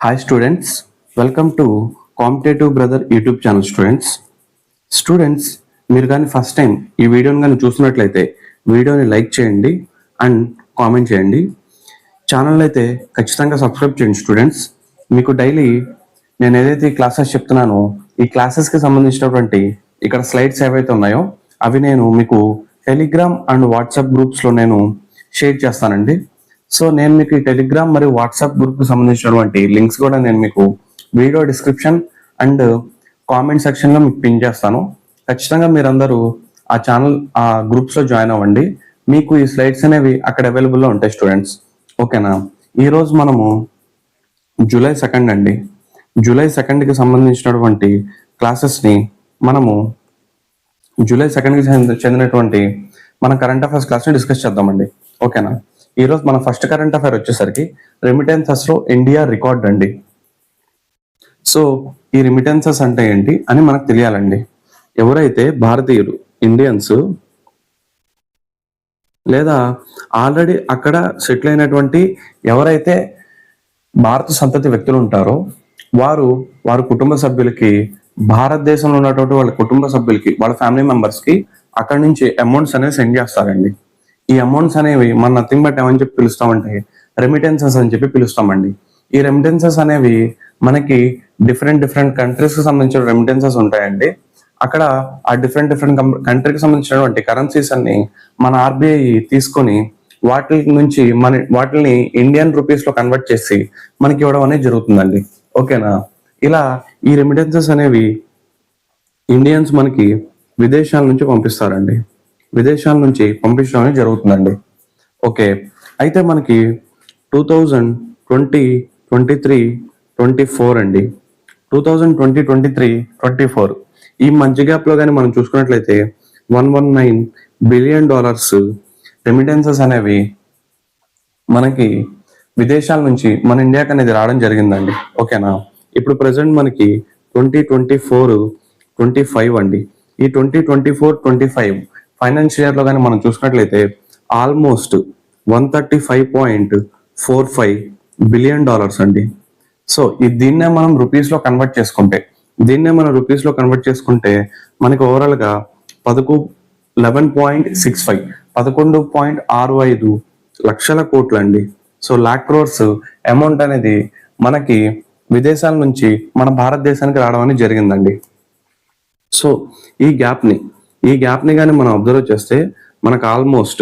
Hi students, welcome to Competitive Brother YouTube channel students మీరు కానీ first time ఈ వీడియోని కానీ చూస్తున్నట్లయితే వీడియోని లైక్ చేయండి అండ్ కామెంట్ చేయండి. ఛానల్ అయితే ఖచ్చితంగా సబ్స్క్రైబ్ చేయండి. స్టూడెంట్స్ మీకు డైలీ నేను ఏదైతే క్లాసెస్ చెప్తున్నానో ఈ క్లాసెస్కి సంబంధించినటువంటి ఇక్కడ స్లైడ్స్ ఏవైతే ఉన్నాయో అవి నేను మీకు టెలిగ్రామ్ అండ్ వాట్సాప్ గ్రూప్స్లో నేను షేర్ చేస్తానండి. సో నేను మీకు ఈ టెలిగ్రామ్ మరియు వాట్సాప్ గ్రూప్కి సంబంధించినటువంటి లింక్స్ కూడా నేను మీకు వీడియో డిస్క్రిప్షన్ అండ్ కామెంట్ సెక్షన్లో మీకు పిన్ చేస్తాను. ఖచ్చితంగా మీరందరూ ఆ ఛానల్ ఆ గ్రూప్స్లో జాయిన్ అవ్వండి. మీకు ఈ స్లైడ్స్ అనేవి అక్కడ అవైలబుల్లో ఉంటాయి స్టూడెంట్స్. ఓకేనా? ఈరోజు మనము జూలై 2 అండి. జూలై 2కి సంబంధించినటువంటి క్లాసెస్ని మనము జూలై 2కి చెందినటువంటి మన కరెంట్ అఫైర్స్ క్లాస్ని డిస్కస్ చేద్దామండి. ఓకేనా? ఈరోజు మన ఫస్ట్ కరెంట్ అఫైర్ వచ్చేసరికి రెమిటెన్సెస్ లో ఇండియా రికార్డ్ అండి. సో ఈ రెమిటెన్సెస్ అంటే ఏంటి అని మనకు తెలియాలండి. ఎవరైతే భారతీయులు ఇండియన్స్ లేదా ఆల్రెడీ అక్కడ సెటిల్ అయినటువంటి ఎవరైతే భారత సంతతి వ్యక్తులు ఉంటారో వారు కుటుంబ సభ్యులకి భారతదేశంలో ఉన్నటువంటి వాళ్ళ కుటుంబ సభ్యులకి వాళ్ళ ఫ్యామిలీ మెంబర్స్కి అక్కడి నుంచి అమౌంట్స్ అనేవి సెండ్ చేస్తారండి. ఈ అమౌంట్స్ అనేవి మన నథింగ్ బట్ ఏమని చెప్పి పిలుస్తామంటే రెమిటెన్సెస్ అని చెప్పి పిలుస్తామండి. ఈ రెమిటెన్సెస్ అనేవి మనకి డిఫరెంట్ కంట్రీస్ కి సంబంధించిన రెమిటెన్సెస్ ఉంటాయండి. అక్కడ ఆ డిఫరెంట్ కంట్రీకి సంబంధించినటువంటి కరెన్సీస్ అన్ని మన ఆర్బీఐ తీసుకొని వాటి నుంచి వాటిని ఇండియన్ రూపీస్ లో కన్వర్ట్ చేసి మనకి ఇవ్వడం అనేది జరుగుతుందండి. ఓకేనా? ఇలా ఈ రెమిటెన్సెస్ అనేవి ఇండియన్స్ మనకి విదేశాల నుంచి పంపిస్తారండి. విదేశాల నుంచి పంపించడం అనేది జరుగుతుందండి. ఓకే, అయితే మనకి 2020, 23, 24 అండి. 2020, 23, 24 ఈ మధ్య గ్యాప్లో కానీ మనం చూసుకున్నట్లయితే $119 బిలియన్ రెమిటెన్సెస్ అనేవి మనకి విదేశాల నుంచి మన ఇండియాకి అనేది రావడం జరిగిందండి. ఓకేనా? ఇప్పుడు ప్రజెంట్ మనకి 2024, 25 అండి. ఈ 2024, 25 ఫైనాన్షియల్ ఇయర్ లో కానీ మనం చూసుకున్నట్లయితే ఆల్మోస్ట్ $135.45 బిలియన్ అండి. సో దీన్నే మనం రూపీస్ లో కన్వర్ట్ చేసుకుంటే మనకి ఓవరాల్ గా 11.65 లక్షల కోట్లు అండి. సో లాక్ క్రోర్స్ అమౌంట్ అనేది మనకి విదేశాల నుంచి మన భారతదేశానికి రావడం అనేది జరిగిందండి. సో ఈ గ్యాప్ ని కానీ మనం అబ్జర్వ్ చేస్తే మనకు ఆల్మోస్ట్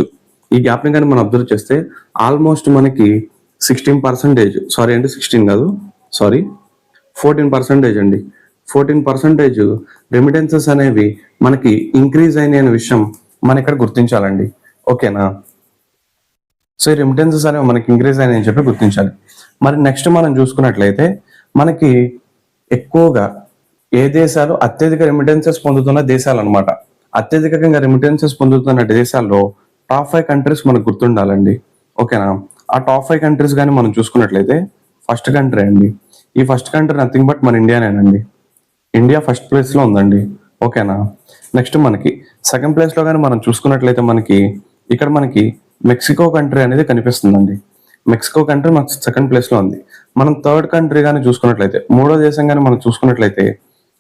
14% అండి. 14% రెమిటెన్సెస్ అనేవి మనకి ఇంక్రీజ్ అయిన విషయం మనం ఇక్కడ గుర్తించాలండి. ఓకేనా? సో ఈ రెమిటెన్సెస్ అనేవి మనకి ఇంక్రీజ్ అయినాయని చెప్పి గుర్తించాలి. మరి నెక్స్ట్ మనం చూసుకున్నట్లయితే మనకి ఎక్కువగా ఏ దేశాలు అత్యధిక రెమిటెన్సెస్ పొందుతున్న దేశాలు అనమాట. అత్యధికంగా రెమిటెన్సెస్ పొందుతున్న దేశాల్లో టాప్ 5 కంట్రీస్ మనకు గుర్తుండాలండి. ఓకేనా? ఆ టాప్ 5 కంట్రీస్ కానీ మనం చూసుకున్నట్లయితే ఫస్ట్ కంట్రీ అండి. ఈ ఫస్ట్ కంట్రీ నథింగ్ బట్ మన ఇండియానేనండి. ఇండియా ఫస్ట్ ప్లేస్ లో ఉందండి. ఓకేనా? నెక్స్ట్ మనకి సెకండ్ ప్లేస్ లో కానీ మనం చూసుకున్నట్లయితే మనకి మెక్సికో కంట్రీ అనేది కనిపిస్తుందండి. మెక్సికో కంట్రీ మనకు సెకండ్ ప్లేస్ లో ఉంది. మనం థర్డ్ కంట్రీ కానీ చూసుకున్నట్లయితే మూడో దేశం కానీ మనం చూసుకున్నట్లయితే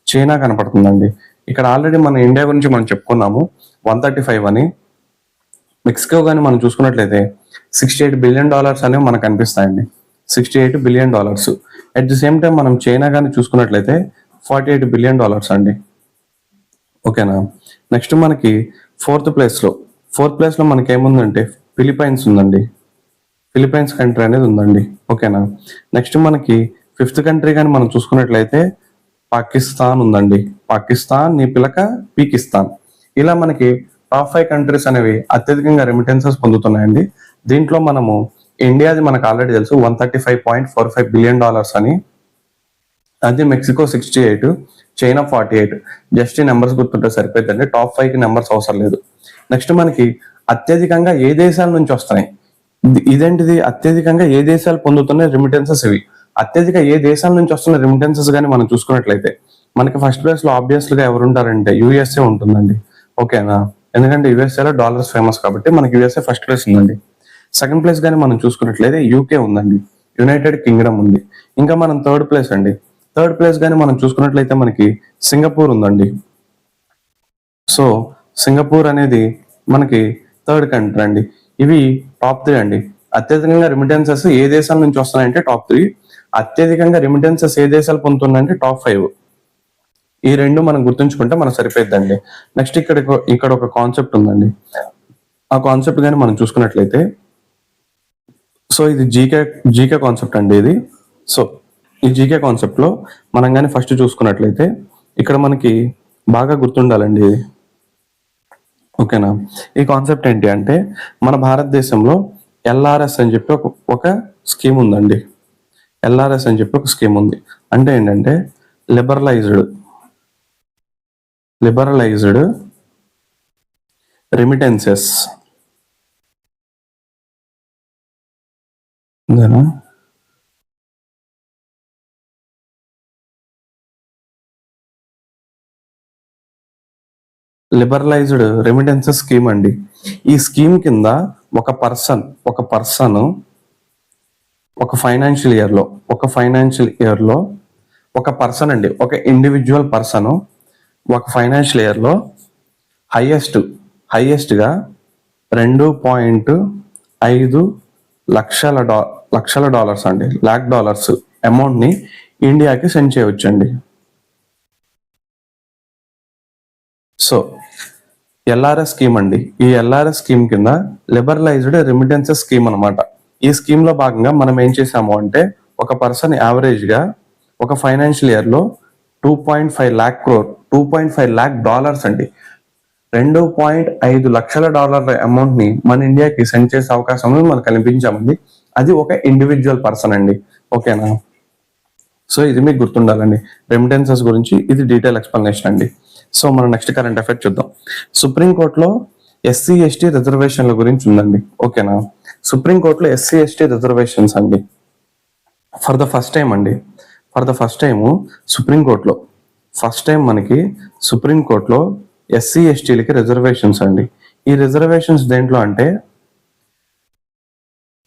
చైనా కనపడుతుందండి. ఇక్కడ ఆల్రెడీ మన ఇండియా గురించి మనం చెప్పుకున్నాము 135 అని. మెక్సికో కానీ మనం చూసుకున్నట్లయితే $68 బిలియన్ అనేవి మనకు కనిపిస్తాయండి. $68 billion. At the same time మనం చైనా కానీ చూసుకున్నట్లయితే $48 బిలియన్ అండి. ఓకేనా? నెక్స్ట్ మనకి ఫోర్త్ ప్లేస్ లో మనకి ఏముందంటే ఫిలిప్పైన్స్ ఉందండి. ఫిలిప్పైన్స్ కంట్రీ అనేది ఉందండి. ఓకేనా? నెక్స్ట్ మనకి ఫిఫ్త్ కంట్రీ కానీ మనం చూసుకున్నట్లయితే పాకిస్తాన్ ఉందండి. పాకిస్తాన్ నీ పిలక పీకిస్తాన్. ఇలా మనకి టాప్ 5 కంట్రీస్ అనేవి అత్యధికంగా రెమిటెన్సెస్ పొందుతున్నాయండి. దీంట్లో మనము ఇండియాది మనకు ఆల్రెడీ తెలుసు $135.45 బిలియన్ అని. అది మెక్సికో 68, చైనా 48. జస్ట్ ఈ నెంబర్స్ గుర్తుంటే సరిపోతుందండి. టాప్ 5 నెంబర్స్ అవసరం లేదు. నెక్స్ట్ మనకి అత్యధికంగా ఏ దేశాల నుంచి వస్తున్నాయి, ఇదేంటిది అత్యధికంగా ఏ దేశాలు పొందుతున్నాయి రెమిటెన్సెస్ ఇవి. అత్యధిక ఏ దేశాల నుంచి వస్తున్న రెమిటెన్సెస్ కానీ మనం చూసుకున్నట్లయితే మనకి ఫస్ట్ ప్లేస్ లో ఆబ్వియస్లీగా ఎవరుంటారంటే యుఎస్ఏ ఉంటుందండి. ఓకేనా? ఎందుకంటే యుఎస్ఏలో డాలర్స్ ఫేమస్ కాబట్టి మనకి యుఎస్ఏ ఫస్ట్ ప్లేస్ ఉందండి. సెకండ్ ప్లేస్ కానీ మనం చూసుకున్నట్లయితే యూకే ఉందండి. యునైటెడ్ కింగ్డమ్ ఉంది. ఇంకా మనం థర్డ్ ప్లేస్ అండి. థర్డ్ ప్లేస్ కానీ మనం చూసుకున్నట్లయితే మనకి సింగపూర్ ఉందండి. సో సింగపూర్ అనేది మనకి థర్డ్ కంట్రీ అండి. ఇవి టాప్ 3 అండి. అత్యధికంగా రెమిటెన్సెస్ ఏ దేశాల నుంచి వస్తున్నాయంటే టాప్ 3, అత్యధికంగా రెమిటెన్సెస్ ఏ దేశాలు పొందుతున్నాయంటే టాప్ 5. ఈ రెండు మనం గుర్తుంచుకుంటే మనకు సరిపోద్దండి. నెక్స్ట్ ఇక్కడ ఒక కాన్సెప్ట్ ఉందండి. ఆ కాన్సెప్ట్ కానీ మనం చూసుకున్నట్లయితే, సో ఇది జీకే కాన్సెప్ట్ అండి ఇది. సో ఈ జీకే కాన్సెప్ట్ లో మనం కానీ ఫస్ట్ చూసుకున్నట్లయితే ఇక్కడ మనకి బాగా గుర్తుండాలండి ఇది. ఓకేనా? ఈ కాన్సెప్ట్ ఏంటి అంటే, మన భారతదేశంలో ఎల్ఆర్ఎస్ అని చెప్పి ఒక స్కీమ్ ఉందండి. ఎల్ఆర్ఎస్ అని చెప్పి ఒక స్కీమ్ ఉంది. అంటే ఏంటంటే liberalised remittances. Liberalised remittances scheme అండి. ఈ స్కీమ్ కింద ఒక పర్సన్ ఒక ఫైనాన్షియల్ ఇయర్ లో ఒక పర్సన్ అండి, ఒక ఇండివిజువల్ పర్సన్ ఒక ఫైనాన్షియల్ ఇయర్ లో హైయెస్ట్ గా 2.5 లక్షల డాలర్స్ అండి, $1,00,000 అమౌంట్ ని ఇండియాకి సెండ్ చేయవచ్చండి. సో ఎల్ఆర్ఎస్ స్కీమ్ అండి. ఈ ఎల్ఆర్ఎస్ స్కీమ్ కింద లిబరలైజ్డ్ రెమిటెన్సెస్ స్కీమ్ అనమాట. ఈ స్కీమ్ లో భాగంగా మనం ఏం చేసాము అంటే, ఒక పర్సన్ యావరేజ్ గా ఒక ఫైనాన్షియల్ ఇయర్ లో 2.5 lakh crore, $2.5 lakh అండి, $2.5 లక్షల అమౌంట్ ని మన ఇండియాకి సెండ్ చేసే అవకాశం మనకు కనిపించామండి. అది ఒక ఇండివిజువల్ పర్సన్ అండి. ఓకేనా? సో ఇది మీకు గుర్తుండాలండి రెమిటెన్సెస్ గురించి. ఇది డీటెయిల్ ఎక్స్ప్లెనేషన్ అండి. సో మనం నెక్స్ట్ కరెంట్ అఫైర్ చూద్దాం. సుప్రీంకోర్టులో ఎస్సీ ఎస్టీ రిజర్వేషన్ల గురించి ఉందండి. ఓకేనా? సుప్రీంకోర్టులో ఎస్సీ ఎస్టీ రిజర్వేషన్స్ అండి. ఫర్ ద ఫస్ట్ టైం మనకి సుప్రీంకోర్టులో ఎస్సీ ఎస్టీలకి రిజర్వేషన్స్ అండి. ఈ రిజర్వేషన్స్ దేంట్లో అంటే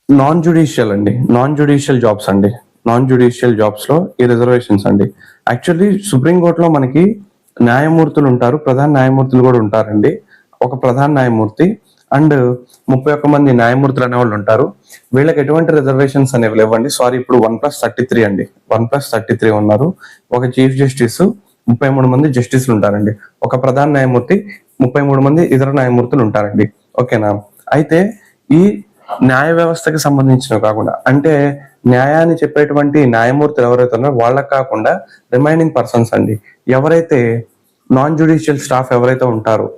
నాన్ జ్యుడిషియల్ జాబ్స్ లో ఈ రిజర్వేషన్స్ అండి. యాక్చువల్లీ సుప్రీంకోర్టులో మనకి న్యాయమూర్తులు ఉంటారు, ప్రధాన న్యాయమూర్తులు కూడా ఉంటారండి. ఒక ప్రధాన న్యాయమూర్తి అండ్ 31 మంది న్యాయమూర్తులు అనేవాళ్ళు ఉంటారు. వీళ్ళకి ఎటువంటి రిజర్వేషన్స్ అనేవి లేవండి. సారీ, ఇప్పుడు 1+33 అండి. 1+33 ఉన్నారు. ఒక చీఫ్ జస్టిస్, 33 మంది జస్టిస్లు ఉంటారండి. ఒక ప్రధాన న్యాయమూర్తి, 33 మంది ఇతర న్యాయమూర్తులు ఉంటారండి. ఓకేనా? అయితే ఈ న్యాయ వ్యవస్థకి సంబంధించినవి కాకుండా, అంటే న్యాయాన్ని చెప్పేటువంటి న్యాయమూర్తులు ఎవరైతే ఉన్నారో వాళ్ళకి కాకుండా రిమైనింగ్ పర్సన్స్ అండి, ఎవరైతే నాన్ జ్యుడిషియల్ స్టాఫ్ ఎవరైతే ఉంటారో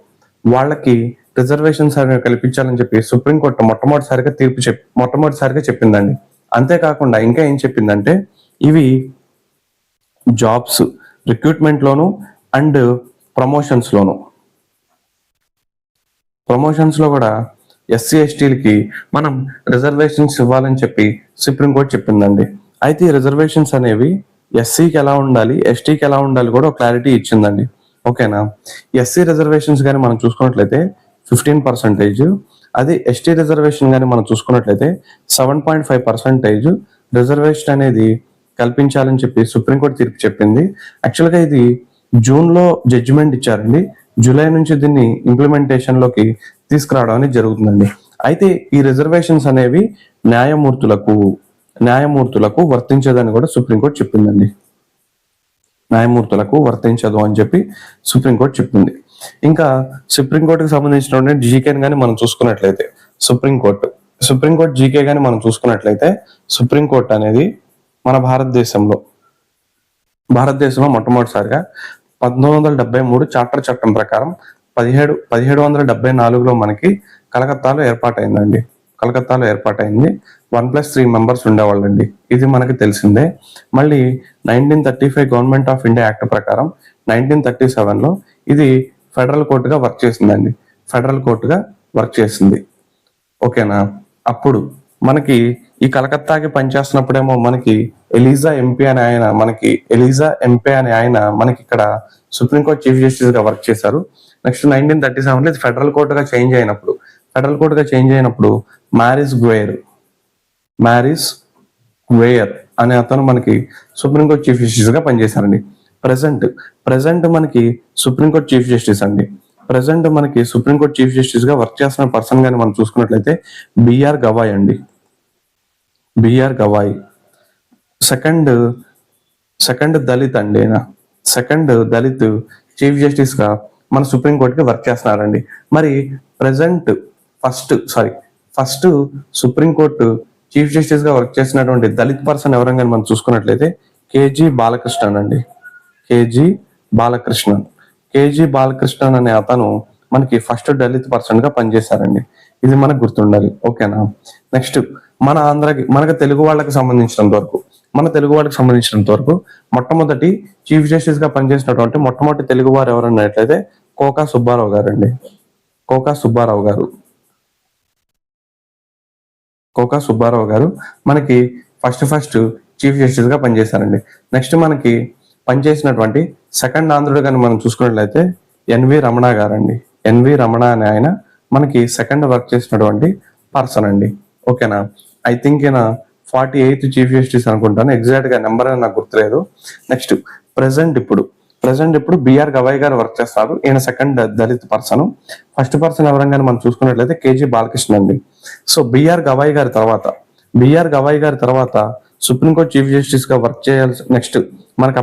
వాళ్ళకి రిజర్వేషన్స్ అనేవి కల్పించాలని చెప్పి సుప్రీంకోర్టు మొట్టమొదటిసారిగా చెప్పిందండి. అంతేకాకుండా ఇంకా ఏం చెప్పిందంటే, ఇవి jobs recruitment loan and promotions లో కూడా ఎస్సీ ఎస్టీలకి మనం రిజర్వేషన్స్ ఇవ్వాలని చెప్పి సుప్రీంకోర్టు చెప్పిందండి. అయితే ఈ రిజర్వేషన్స్ అనేవి ఎస్సీకి ఎలా ఉండాలి, ఎస్టీకి ఎలా ఉండాలి కూడా ఒక క్లారిటీ ఇచ్చిందండి. ఓకేనా? ఎస్సీ రిజర్వేషన్స్ కానీ మనం చూసుకున్నట్లయితే 15%, అది ఎస్టీ రిజర్వేషన్ కానీ మనం చూసుకున్నట్లయితే 7.5% రిజర్వేషన్ అనేది కల్పించాలని చెప్పి సుప్రీంకోర్టు తీర్పు చెప్పింది. యాక్చువల్గా ఇది జూన్ లో జడ్జిమెంట్ ఇచ్చారండి. జూలై నుంచి దీన్ని ఇంప్లిమెంటేషన్ లోకి తీసుకురావడం అనేది జరుగుతుందండి. అయితే ఈ రిజర్వేషన్స్ అనేవి న్యాయమూర్తులకు వర్తించదని కూడా సుప్రీంకోర్టు చెప్పిందండి. న్యాయమూర్తులకు వర్తించదు అని చెప్పి సుప్రీంకోర్టు చెప్పింది. ఇంకా సుప్రీంకోర్టుకు సంబంధించిన జీకేని కానీ మనం చూసుకున్నట్లయితే, సుప్రీంకోర్టు జీకే కానీ మనం చూసుకున్నట్లయితే, సుప్రీంకోర్టు అనేది మన భారతదేశంలో మొట్టమొదటిసారిగా 1973 చార్టర్ చట్టం ప్రకారం 1774లో మనకి కలకత్తాలో ఏర్పాటైంది. 1+3 మెంబర్స్ ఉండేవాళ్ళండి. ఇది మనకి తెలిసిందే. మళ్ళీ 1935 గవర్నమెంట్ ఆఫ్ ఇండియా యాక్ట్ ప్రకారం 1937లో ఇది ఫెడరల్ కోర్టుగా వర్క్ చేసింది. ఓకేనా? అప్పుడు మనకి ఈ కలకత్తాకి పనిచేస్తున్నప్పుడేమో మనకి ఎలిజా ఎంపీ అనే ఆయన మనకి ఇక్కడ సుప్రీంకోర్టు చీఫ్ జస్టిస్ గా వర్క్ చేశారు. నెక్స్ట్ 1937లో ఇది ఫెడరల్ కోర్టుగా చేంజ్ అయినప్పుడు మ్యారిస్ గ్వేయర్ అనే అతను మనకి సుప్రీంకోర్టు చీఫ్ జస్టిస్ గా పనిచేశారండి. ప్రజెంట్ మనకి సుప్రీంకోర్టు చీఫ్ జస్టిస్ అండి. ప్రజెంట్ మనకి సుప్రీంకోర్టు చీఫ్ జస్టిస్ గా వర్క్ చేస్తున్న పర్సన్ గాని మనం చూసుకున్నట్లయితే బిఆర్ గవాయ్ అండి. B R Gavai second second Dalit అండి. సెకండ్ దళిత్ చీఫ్ జస్టిస్ గా మన సుప్రీంకోర్టుకి వర్క్ చేస్తున్నారండి. మరి present first supreme court chief justice గా వర్క్ చేసినటువంటి దళిత్ పర్సన్ ఎవరైనా మనం చూసుకున్నట్లయితే కేజీ బాలకృష్ణన్ అండి. కేజీ బాలకృష్ణన్ అనే అతను మనకి ఫస్ట్ దళిత్ పర్సన్ గా పనిచేశారండి. ఇది మనకు గుర్తుండాలి. ఓకేనా. నెక్స్ట్ మనకు తెలుగు వాళ్ళకి సంబంధించినంత వరకు మొట్టమొదటి చీఫ్ జస్టిస్ గా పనిచేసినటువంటి మొట్టమొదటి తెలుగు వారు ఎవరన్నట్లయితే కోకా సుబ్బారావు గారు అండి. కోకా సుబ్బారావు గారు మనకి ఫస్ట్ చీఫ్ జస్టిస్ గా పనిచేశారండి. నెక్స్ట్ మనకి పనిచేసినటువంటి సెకండ్ ఆంధ్రుడు కానీ మనం చూసుకున్నట్లయితే ఎన్వి రమణ గారండి. ఎన్వి రమణ అనే ఆయన మనకి సెకండ్ వర్క్ చేసినటువంటి పర్సన్ అండి. ఓకేనా. ఐ థింక్ ఈయన 48th చీఫ్ జస్టిస్ అనుకుంటాను, ఎగ్జాక్ట్ గా నెంబర్ అని నాకు గుర్తులేదు. నెక్స్ట్ ప్రజెంట్ ఇప్పుడు బిఆర్ గవాయ్ గారు వర్క్ చేస్తారు. ఈయన second Dalit person. First person ఎవరైనా మనం చూసుకున్నట్లయితే కేజీ బాలకృష్ణ అండి. సో బిఆర్ గవాయ్ గారి తర్వాత సుప్రీంకోర్టు చీఫ్ జస్టిస్ గా వర్క్ చేయాల్సి నెక్స్ట్ మనకి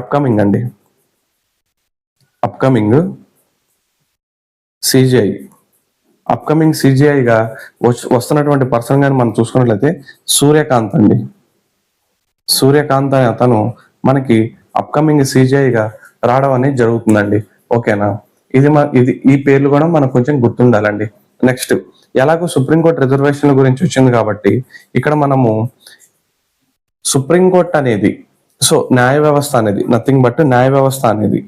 అప్కమింగ్ సిజిఐ గా వస్తున్నటువంటి పర్సన్ గాని మనం చూసుకున్నట్లయితే సూర్యకాంత్ అండి. సూర్యకాంత్ అనే అతను మనకి అప్కమింగ్ సిజిఐ గా రావడం అనేది జరుగుతుందండి. ఓకేనా. ఈ పేర్లు కూడా మనకు కొంచెం గుర్తుండాలండి. నెక్స్ట్ ఎలాగో సుప్రీంకోర్టు రిజర్వేషన్ల గురించి వచ్చింది కాబట్టి ఇక్కడ మనము సుప్రీంకోర్టు అనేది న్యాయ వ్యవస్థ అనేది నథింగ్ బట్ న్యాయ వ్యవస్థ అనేది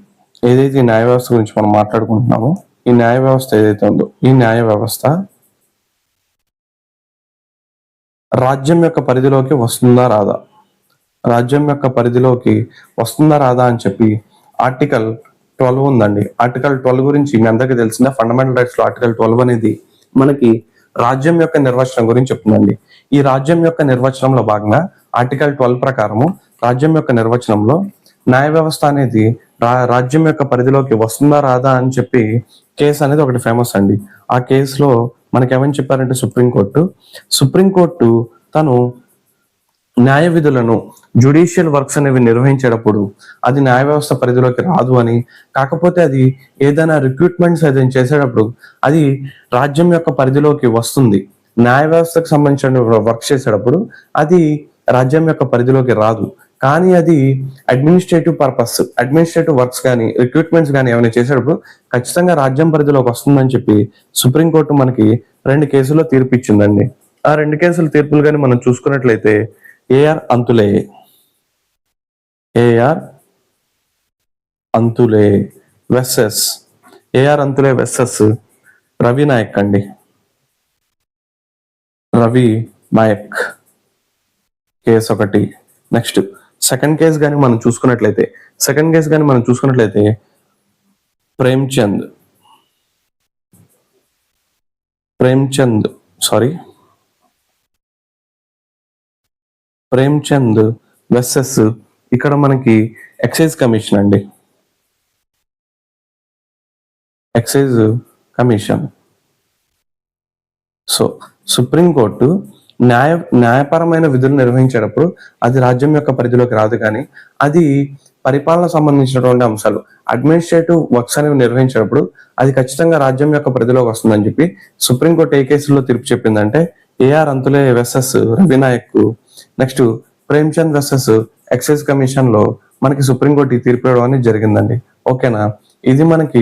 ఏదైతే ఈ న్యాయ వ్యవస్థ గురించి మనం మాట్లాడుకుంటున్నామో ఈ న్యాయ వ్యవస్థ ఏదైతే ఉందో ఈ న్యాయ వ్యవస్థ రాజ్యం యొక్క పరిధిలోకి వస్తుందా రాదా అని చెప్పి ఆర్టికల్ 12 ఉందండి. ఆర్టికల్ 12 గురించి మీ అందరికీ తెలిసిందే. ఫండమెంటల్ రైట్స్ లో ఆర్టికల్ 12 అనేది మనకి రాజ్యం యొక్క నిర్వచనం గురించి చెప్తుందండి. ఈ రాజ్యం యొక్క నిర్వచనంలో భాగంగా ఆర్టికల్ 12 ప్రకారము రాజ్యం యొక్క నిర్వచనంలో న్యాయ వ్యవస్థ అనేది రాజ్యం యొక్క పరిధిలోకి వస్తుందా రాదా అని చెప్పి కేసు అనేది ఒకటి ఫేమస్ అండి. ఆ కేసులో మనకి ఏమని చెప్పారంటే సుప్రీంకోర్టు తను న్యాయ విధులను జ్యుడిషియల్ వర్క్స్ అనేవి నిర్వహించేటప్పుడు అది న్యాయ వ్యవస్థ పరిధిలోకి రాదు అని, కాకపోతే అది ఏదైనా రిక్రూట్మెంట్స్ ఏదైనా చేసేటప్పుడు అది రాజ్యం యొక్క పరిధిలోకి వస్తుంది. న్యాయ వ్యవస్థకు సంబంధించిన వర్క్ చేసేటప్పుడు అది రాజ్యం యొక్క పరిధిలోకి రాదు, కానీ అది అడ్మినిస్ట్రేటివ్ వర్క్స్ కానీ రిక్రూట్మెంట్స్ కానీ ఏమైనా చేసేటప్పుడు ఖచ్చితంగా రాజ్యం పరిధిలోకి వస్తుందని చెప్పి సుప్రీంకోర్టు మనకి 2 కేసుల్లో తీర్పు ఇచ్చిందండి. ఆ 2 కేసుల తీర్పులు కానీ మనం చూసుకున్నట్లయితే AR Antulay versus Ravi Naik case ఒకటి. నెక్స్ట్ సెకండ్ కేసు కానీ మనం చూసుకున్నట్లయితే ప్రేమ్చంద్ వెస్సెస్ ఇక్కడ మనకి ఎక్సైజ్ కమిషన్. సో సుప్రీంకోర్టు న్యాయపరమైన విధులు నిర్వహించేటప్పుడు అది రాజ్యం యొక్క పరిధిలోకి రాదు, కానీ అది పరిపాలన సంబంధించినటువంటి అంశాలు అడ్మినిస్ట్రేటివ్ వర్క్స్ అనేవి నిర్వహించేటప్పుడు అది ఖచ్చితంగా రాజ్యం యొక్క పరిధిలోకి వస్తుందని చెప్పి సుప్రీంకోర్టు ఏ కేసులో తీర్పు చెప్పిందంటే AR Antulay versus Ravi Nayak. Next Premchand versus excise commission లో మనకి సుప్రీంకోర్టు ఈ తీర్పు ఇవ్వడం అనేది జరిగిందండి. ఓకేనా. ఇది మనకి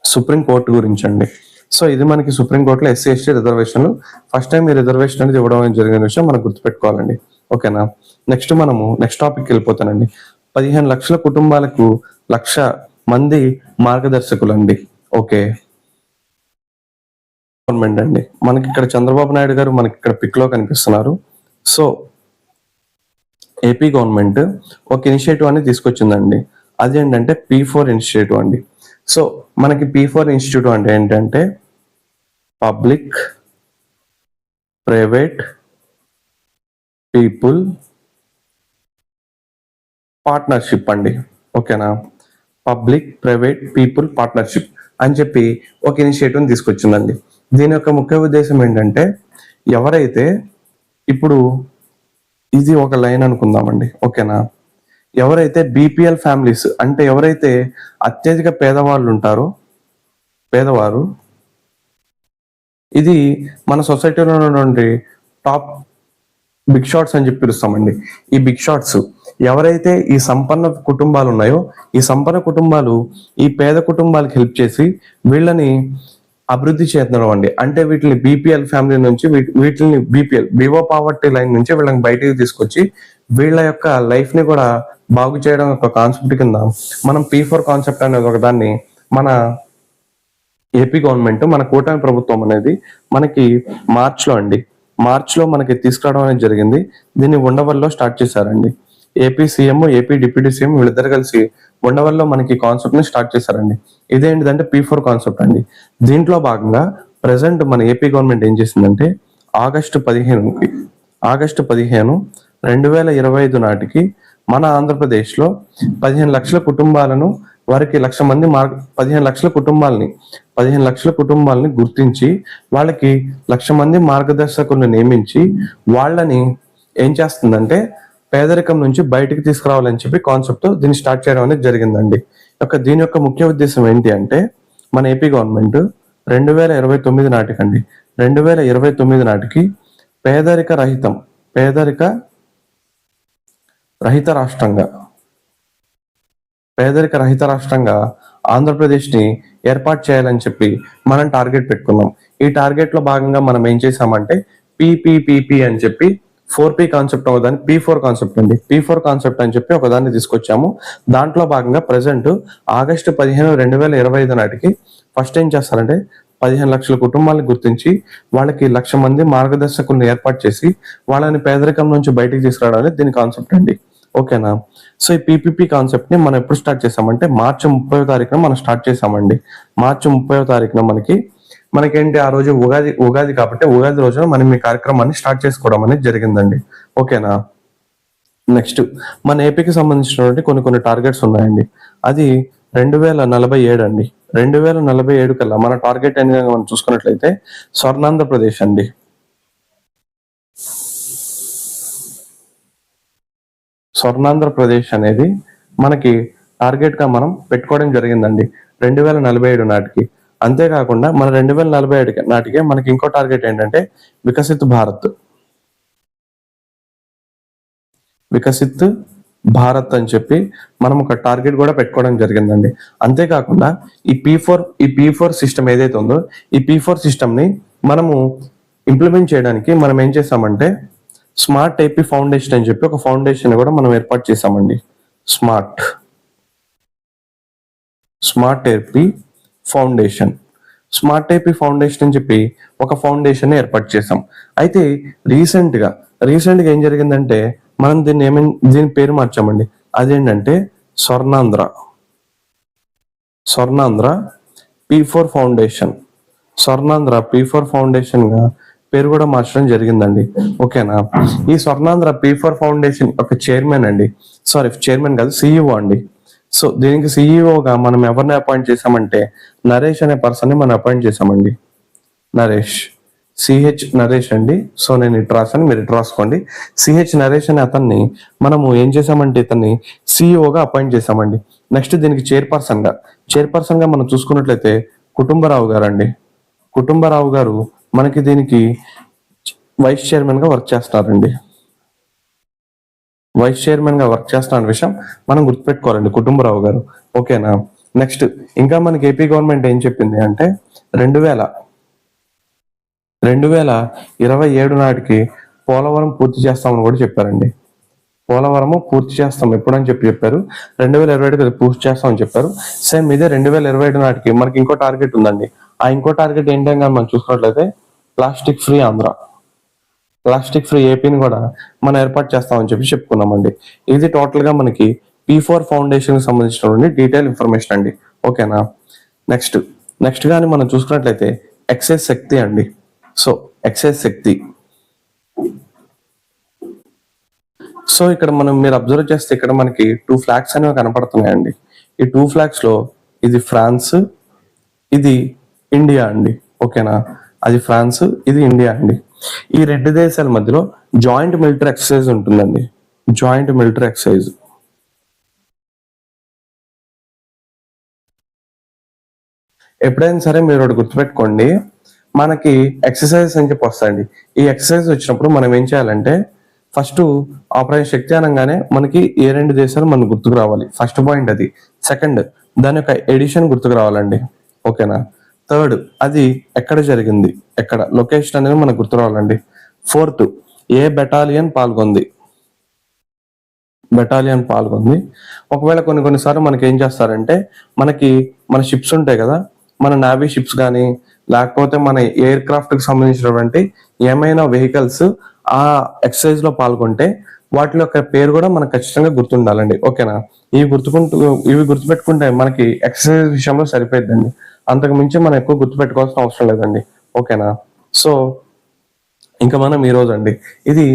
సుప్రీంకోర్టు గురించి అండి. సో ఇది మనకి సుప్రీంకోర్టులో ఎస్సీ ఎస్టీ రిజర్వేషన్లు ఫస్ట్ టైం ఈ రిజర్వేషన్ అనేది ఇవ్వడం అనేది జరిగిన విషయం మనకు గుర్తుపెట్టుకోవాలండి. ఓకేనా. Next topic వెళ్ళిపోతానండి. 15 లక్షల కుటుంబాలకు 1,00,000 మంది మార్గదర్శకులు అండి. ఓకే. గవర్నమెంట్ అండి మనకి ఇక్కడ చంద్రబాబు నాయుడు గారు మనకి ఇక్కడ పిక్ లో కనిపిస్తున్నారు. సో ఏపీ గవర్నమెంట్ ఒక ఇనిషియేటివ్ అనేది తీసుకొచ్చిందండి. అది ఏంటంటే P4 ఇనిషియేటివ్ అండి. సో మనకి P4 ఇన్స్టిట్యూట్ అంటే ఏంటంటే public private people partnership. Public private people partnership. So మనకి P4 ఇన్స్టిట్యూట్ అంటే ఏంటంటే public private people partnership. So మనకి P4 ఇన్స్టిట్యూట్ అంటే ఏంటంటే public private people partnership. So మనకి P4 ఇన్స్టిట్యూట్ అంటే ఏంటంటే పబ్లిక్ ప్రైవేట్ పార్ట్నర్షిప్ అండి. ఓకేనా, పబ్లిక్ ప్రైవేట్ పీపుల్ పార్ట్నర్షిప్ అని చెప్పి ఒక ఇనిషియేటివ్ తీసుకొచ్చిందండి. దీని యొక్క ముఖ్య ఉద్దేశం ఏంటంటే, ఎవరైతే ఇప్పుడు ఇది ఒక లైన్ అనుకుందామండి. ఓకేనా, ఎవరైతే బీపీఎల్ ఫ్యామిలీస్ అంటే ఎవరైతే అత్యధిక పేదవాళ్ళు ఉంటారో, పేదవారు, ఇది మన సొసైటీలో ఉన్నటువంటి టాప్ బిగ్ షాట్స్ అని చెప్పి పిలుస్తామండి. ఈ బిగ్ షాట్స్ ఎవరైతే ఈ సంపన్న కుటుంబాలు ఉన్నాయో, ఈ సంపన్న కుటుంబాలు ఈ పేద కుటుంబాలకు హెల్ప్ చేసి వీళ్ళని అభివృద్ధి చేస్తున్నాం అండి. అంటే వీటిని బీపీఎల్ ఫ్యామిలీ నుంచి వీటిని బిలో పావర్టీ లైన్ నుంచి వీళ్ళని బయటికి తీసుకొచ్చి వీళ్ళ యొక్క లైఫ్ ని కూడా బాగు చేయడం ఒక కాన్సెప్ట్ కింద మనం P4 కాన్సెప్ట్ అనేది ఒక దాన్ని మన ఏపీ గవర్నమెంట్, మన కూటమి ప్రభుత్వం అనేది మనకి మార్చ్లో మనకి తీసుకురావడం అనేది జరిగింది. దీన్ని ఉండవల్లో స్టార్ట్ చేశారండి. AP CM, AP deputy CM వీళ్ళిద్దరు కలిసి ఉండవల్లో మనకి కాన్సెప్ట్ ని స్టార్ట్ చేశారండి. ఇదేంటిదంటే P4 కాన్సెప్ట్ అండి. దీంట్లో భాగంగా ప్రెసెంట్ మన ఏపీ గవర్నమెంట్ ఏం చేసిందంటే ఆగస్టు 15 2025 నాటికి మన ఆంధ్రప్రదేశ్ లో 15 లక్షల కుటుంబాలను వారికి 15 లక్షల కుటుంబాలని గుర్తించి వాళ్ళకి 1,00,000 మంది మార్గదర్శకులను నియమించి వాళ్ళని ఏం చేస్తుందంటే పేదరికం నుంచి బయటికి తీసుకురావాలని చెప్పి కాన్సెప్ట్ దీన్ని స్టార్ట్ చేయడం అనేది జరిగిందండి. దీని యొక్క ముఖ్య ఉద్దేశం ఏంటి అంటే, మన ఏపీ గవర్నమెంట్ 2029 నాటికి పేదరిక రహిత రాష్ట్రంగా ఆంధ్రప్రదేశ్ ని ఏర్పాటు చేయాలని చెప్పి మనం టార్గెట్ పెట్టుకున్నాం. ఈ టార్గెట్ లో భాగంగా మనం ఏం చేసామంటే పిపిపిపి అని చెప్పి 4P కాన్సెప్ట్ ఒకదాన్ని P4 కాన్సెప్ట్ అండి. P4 కాన్సెప్ట్ అని చెప్పి ఒకదాన్ని తీసుకొచ్చాము. దాంట్లో భాగంగా ప్రెసెంట్ ఆగస్టు 15 2025 నాటికి ఫస్ట్ ఏం చేస్తారంటే 15 లక్షల కుటుంబాలను గుర్తించి వాళ్ళకి 1,00,000 మంది మార్గదర్శకులను ఏర్పాటు చేసి వాళ్ళని పేదరికం నుంచి బయటికి తీసుకురావడం అనేది దీని కాన్సెప్ట్ అండి. ఓకేనా, సో ఈ పీపీపీ కాన్సెప్ట్ ని మనం ఎప్పుడు స్టార్ట్ చేసామంటే మార్చి 30 మనం స్టార్ట్ చేసామండి. మార్చి 30 మనకేంటి ఆ రోజు ఉగాది కాబట్టి ఉగాది రోజున మనం ఈ కార్యక్రమాన్ని స్టార్ట్ చేసుకోవడం అనేది జరిగిందండి. ఓకేనా, నెక్స్ట్ మన ఏపీకి సంబంధించినటువంటి కొన్ని టార్గెట్స్ ఉన్నాయండి. అది 2047 అండి. 2047 కల్లా మన టార్గెట్ అనేది మనం చూసుకున్నట్లయితే స్వర్ణాంధ్రప్రదేశ్ అండి. స్వర్ణాంధ్రప్రదేశ్ అనేది మనకి టార్గెట్ గా మనం పెట్టుకోవడం జరిగిందండి 2047 నాటికి. అంతేకాకుండా మన 2047 నాటికే మనకి ఇంకో టార్గెట్ ఏంటంటే వికసిత్ భారత్ అని చెప్పి మనం ఒక టార్గెట్ కూడా పెట్టుకోవడం జరిగిందండి. అంతేకాకుండా ఈ P4 సిస్టమ్ ఏదైతే ఉందో ఈ P4 సిస్టమ్ ని మనము ఇంప్లిమెంట్ చేయడానికి మనం ఏం చేసామంటే స్మార్ట్ ఏపీ ఫౌండేషన్ అని చెప్పి ఒక ఫౌండేషన్ కూడా మనం ఏర్పాటు చేసామండి. స్మార్ట్ ఏపీ ఫౌండేషన్ అని చెప్పి ఒక ఫౌండేషన్ ఏర్పాటు చేసాం. అయితే రీసెంట్ గా ఏం జరిగిందంటే మనం దీని పేరు మార్చామండి. అదేంటంటే స్వర్ణాంధ్ర P4 ఫౌండేషన్ గా పేరు కూడా మార్చడం జరిగిందండి. ఓకేనా, ఈ స్వర్ణాంధ్ర P4 ఫౌండేషన్ ఒక చైర్మన్ కాదు, CEO అండి. సో దీనికి CEOగా మనం ఎవరిని అపాయింట్ చేసామంటే నరేష్ అనే పర్సన్ ని మనం అపాయింట్ చేసామండి. నరేష్ అండి. సో నేను ఇటు రాసాను, మీరు ఇటు రాసుకోండి. నరేష్ అనే అతన్ని మనము ఏం చేసామంటే ఇతన్ని CEOగా అపాయింట్ చేసామండి. నెక్స్ట్ దీనికి చైర్పర్సన్ గా మనం చూసుకున్నట్లయితే కుటుంబరావు గారు మనకి దీనికి వైస్ చైర్మన్ గా వర్క్ చేస్తున్నారండి. విషయం మనం గుర్తుపెట్టుకోవాలండి, కుటుంబరావు గారు. ఓకేనా, నెక్స్ట్ ఇంకా మనకి ఏపీ గవర్నమెంట్ ఏం చెప్పింది అంటే 2027 నాటికి పోలవరం పూర్తి చేస్తామని కూడా చెప్పారండి. పోలవరము పూర్తి చేస్తాం ఎప్పుడని చెప్పారు, 2027 పూర్తి చేస్తామని చెప్పారు. సేమ్ ఇదే 2027 నాటికి మనకి ఇంకో టార్గెట్ ఉందండి. ఆ ఇంకో టార్గెట్ ఏంటంటే మనం చూసుకున్నట్లయితే ప్లాస్టిక్ ఫ్రీ ఏపీని కూడా మనం ఏర్పాటు చేస్తామని చెప్పి చెప్పుకున్నామండి. ఇది టోటల్ గా మనకి P4 ఫౌండేషన్ కి సంబంధించినటువంటి డీటెయిల్ ఇన్ఫర్మేషన్ అండి. ఓకేనా, నెక్స్ట్ కానీ మనం చూసుకున్నట్లయితే ఎక్సైజ్ శక్తి అండి. సో ఎక్సైజ్ శక్తి సో ఇక్కడ మీరు అబ్జర్వ్ చేస్తే ఇక్కడ మనకి 2 ఫ్లాగ్స్ అనేవి కనపడుతున్నాయండి. ఈ 2 ఫ్లాగ్స్ లో ఇది ఫ్రాన్స్, ఇది ఇండియా అండి. ఓకేనా, అది ఫ్రాన్స్, ఇది ఇండియా అండి. ఈ 2 దేశాల మధ్యలో జాయింట్ మిలిటరీ ఎక్సర్సైజ్ ఉంటుందండి. Joint military exercise. ఎప్పుడైనా సరే మీరు ఒకటి గుర్తుపెట్టుకోండి, మనకి ఎక్సర్సైజ్ అని చెప్పి వస్తాయండి. ఈ ఎక్సర్సైజ్ వచ్చినప్పుడు మనం ఏం చేయాలంటే ఫస్ట్ ఆపరేషన్ శక్తి అనగానే మనకి ఏ 2 దేశాలు మనకు గుర్తుకు రావాలి. ఫస్ట్ పాయింట్ అది. సెకండ్, దాని యొక్క ఎడిషన్ గుర్తుకు రావాలండి. ఓకేనా. థర్డ్, అది ఎక్కడ జరిగింది, ఎక్కడ లొకేషన్ అనేది మనకు గుర్తు రావాలండి. ఫోర్త్, ఏ బెటాలియన్ పాల్గొంది. ఒకవేళ కొన్నిసార్లు మనకి ఏం చేస్తారంటే మన షిప్స్ ఉంటాయి కదా, మన నావీ షిప్స్ కానీ లేకపోతే మన ఎయిర్ క్రాఫ్ట్ కి సంబంధించినటువంటి ఏమైనా వెహికల్స్ ఆ ఎక్సర్సైజ్ లో పాల్గొంటే వాటి యొక్క పేరు కూడా మనకు ఖచ్చితంగా గుర్తుండాలండి. ఓకేనా. ఇవి గుర్తుపెట్టుకుంటే మనకి ఎక్సర్సైజ్ విషయంలో సరిపోద్దండి. అంతకు మించి మనం ఎక్కువ గుర్తుపెట్టుకోవాల్సిన అవసరం లేదండి. ఓకేనా. సో ఇంకా మనం ఈ రోజు అండి, ఇది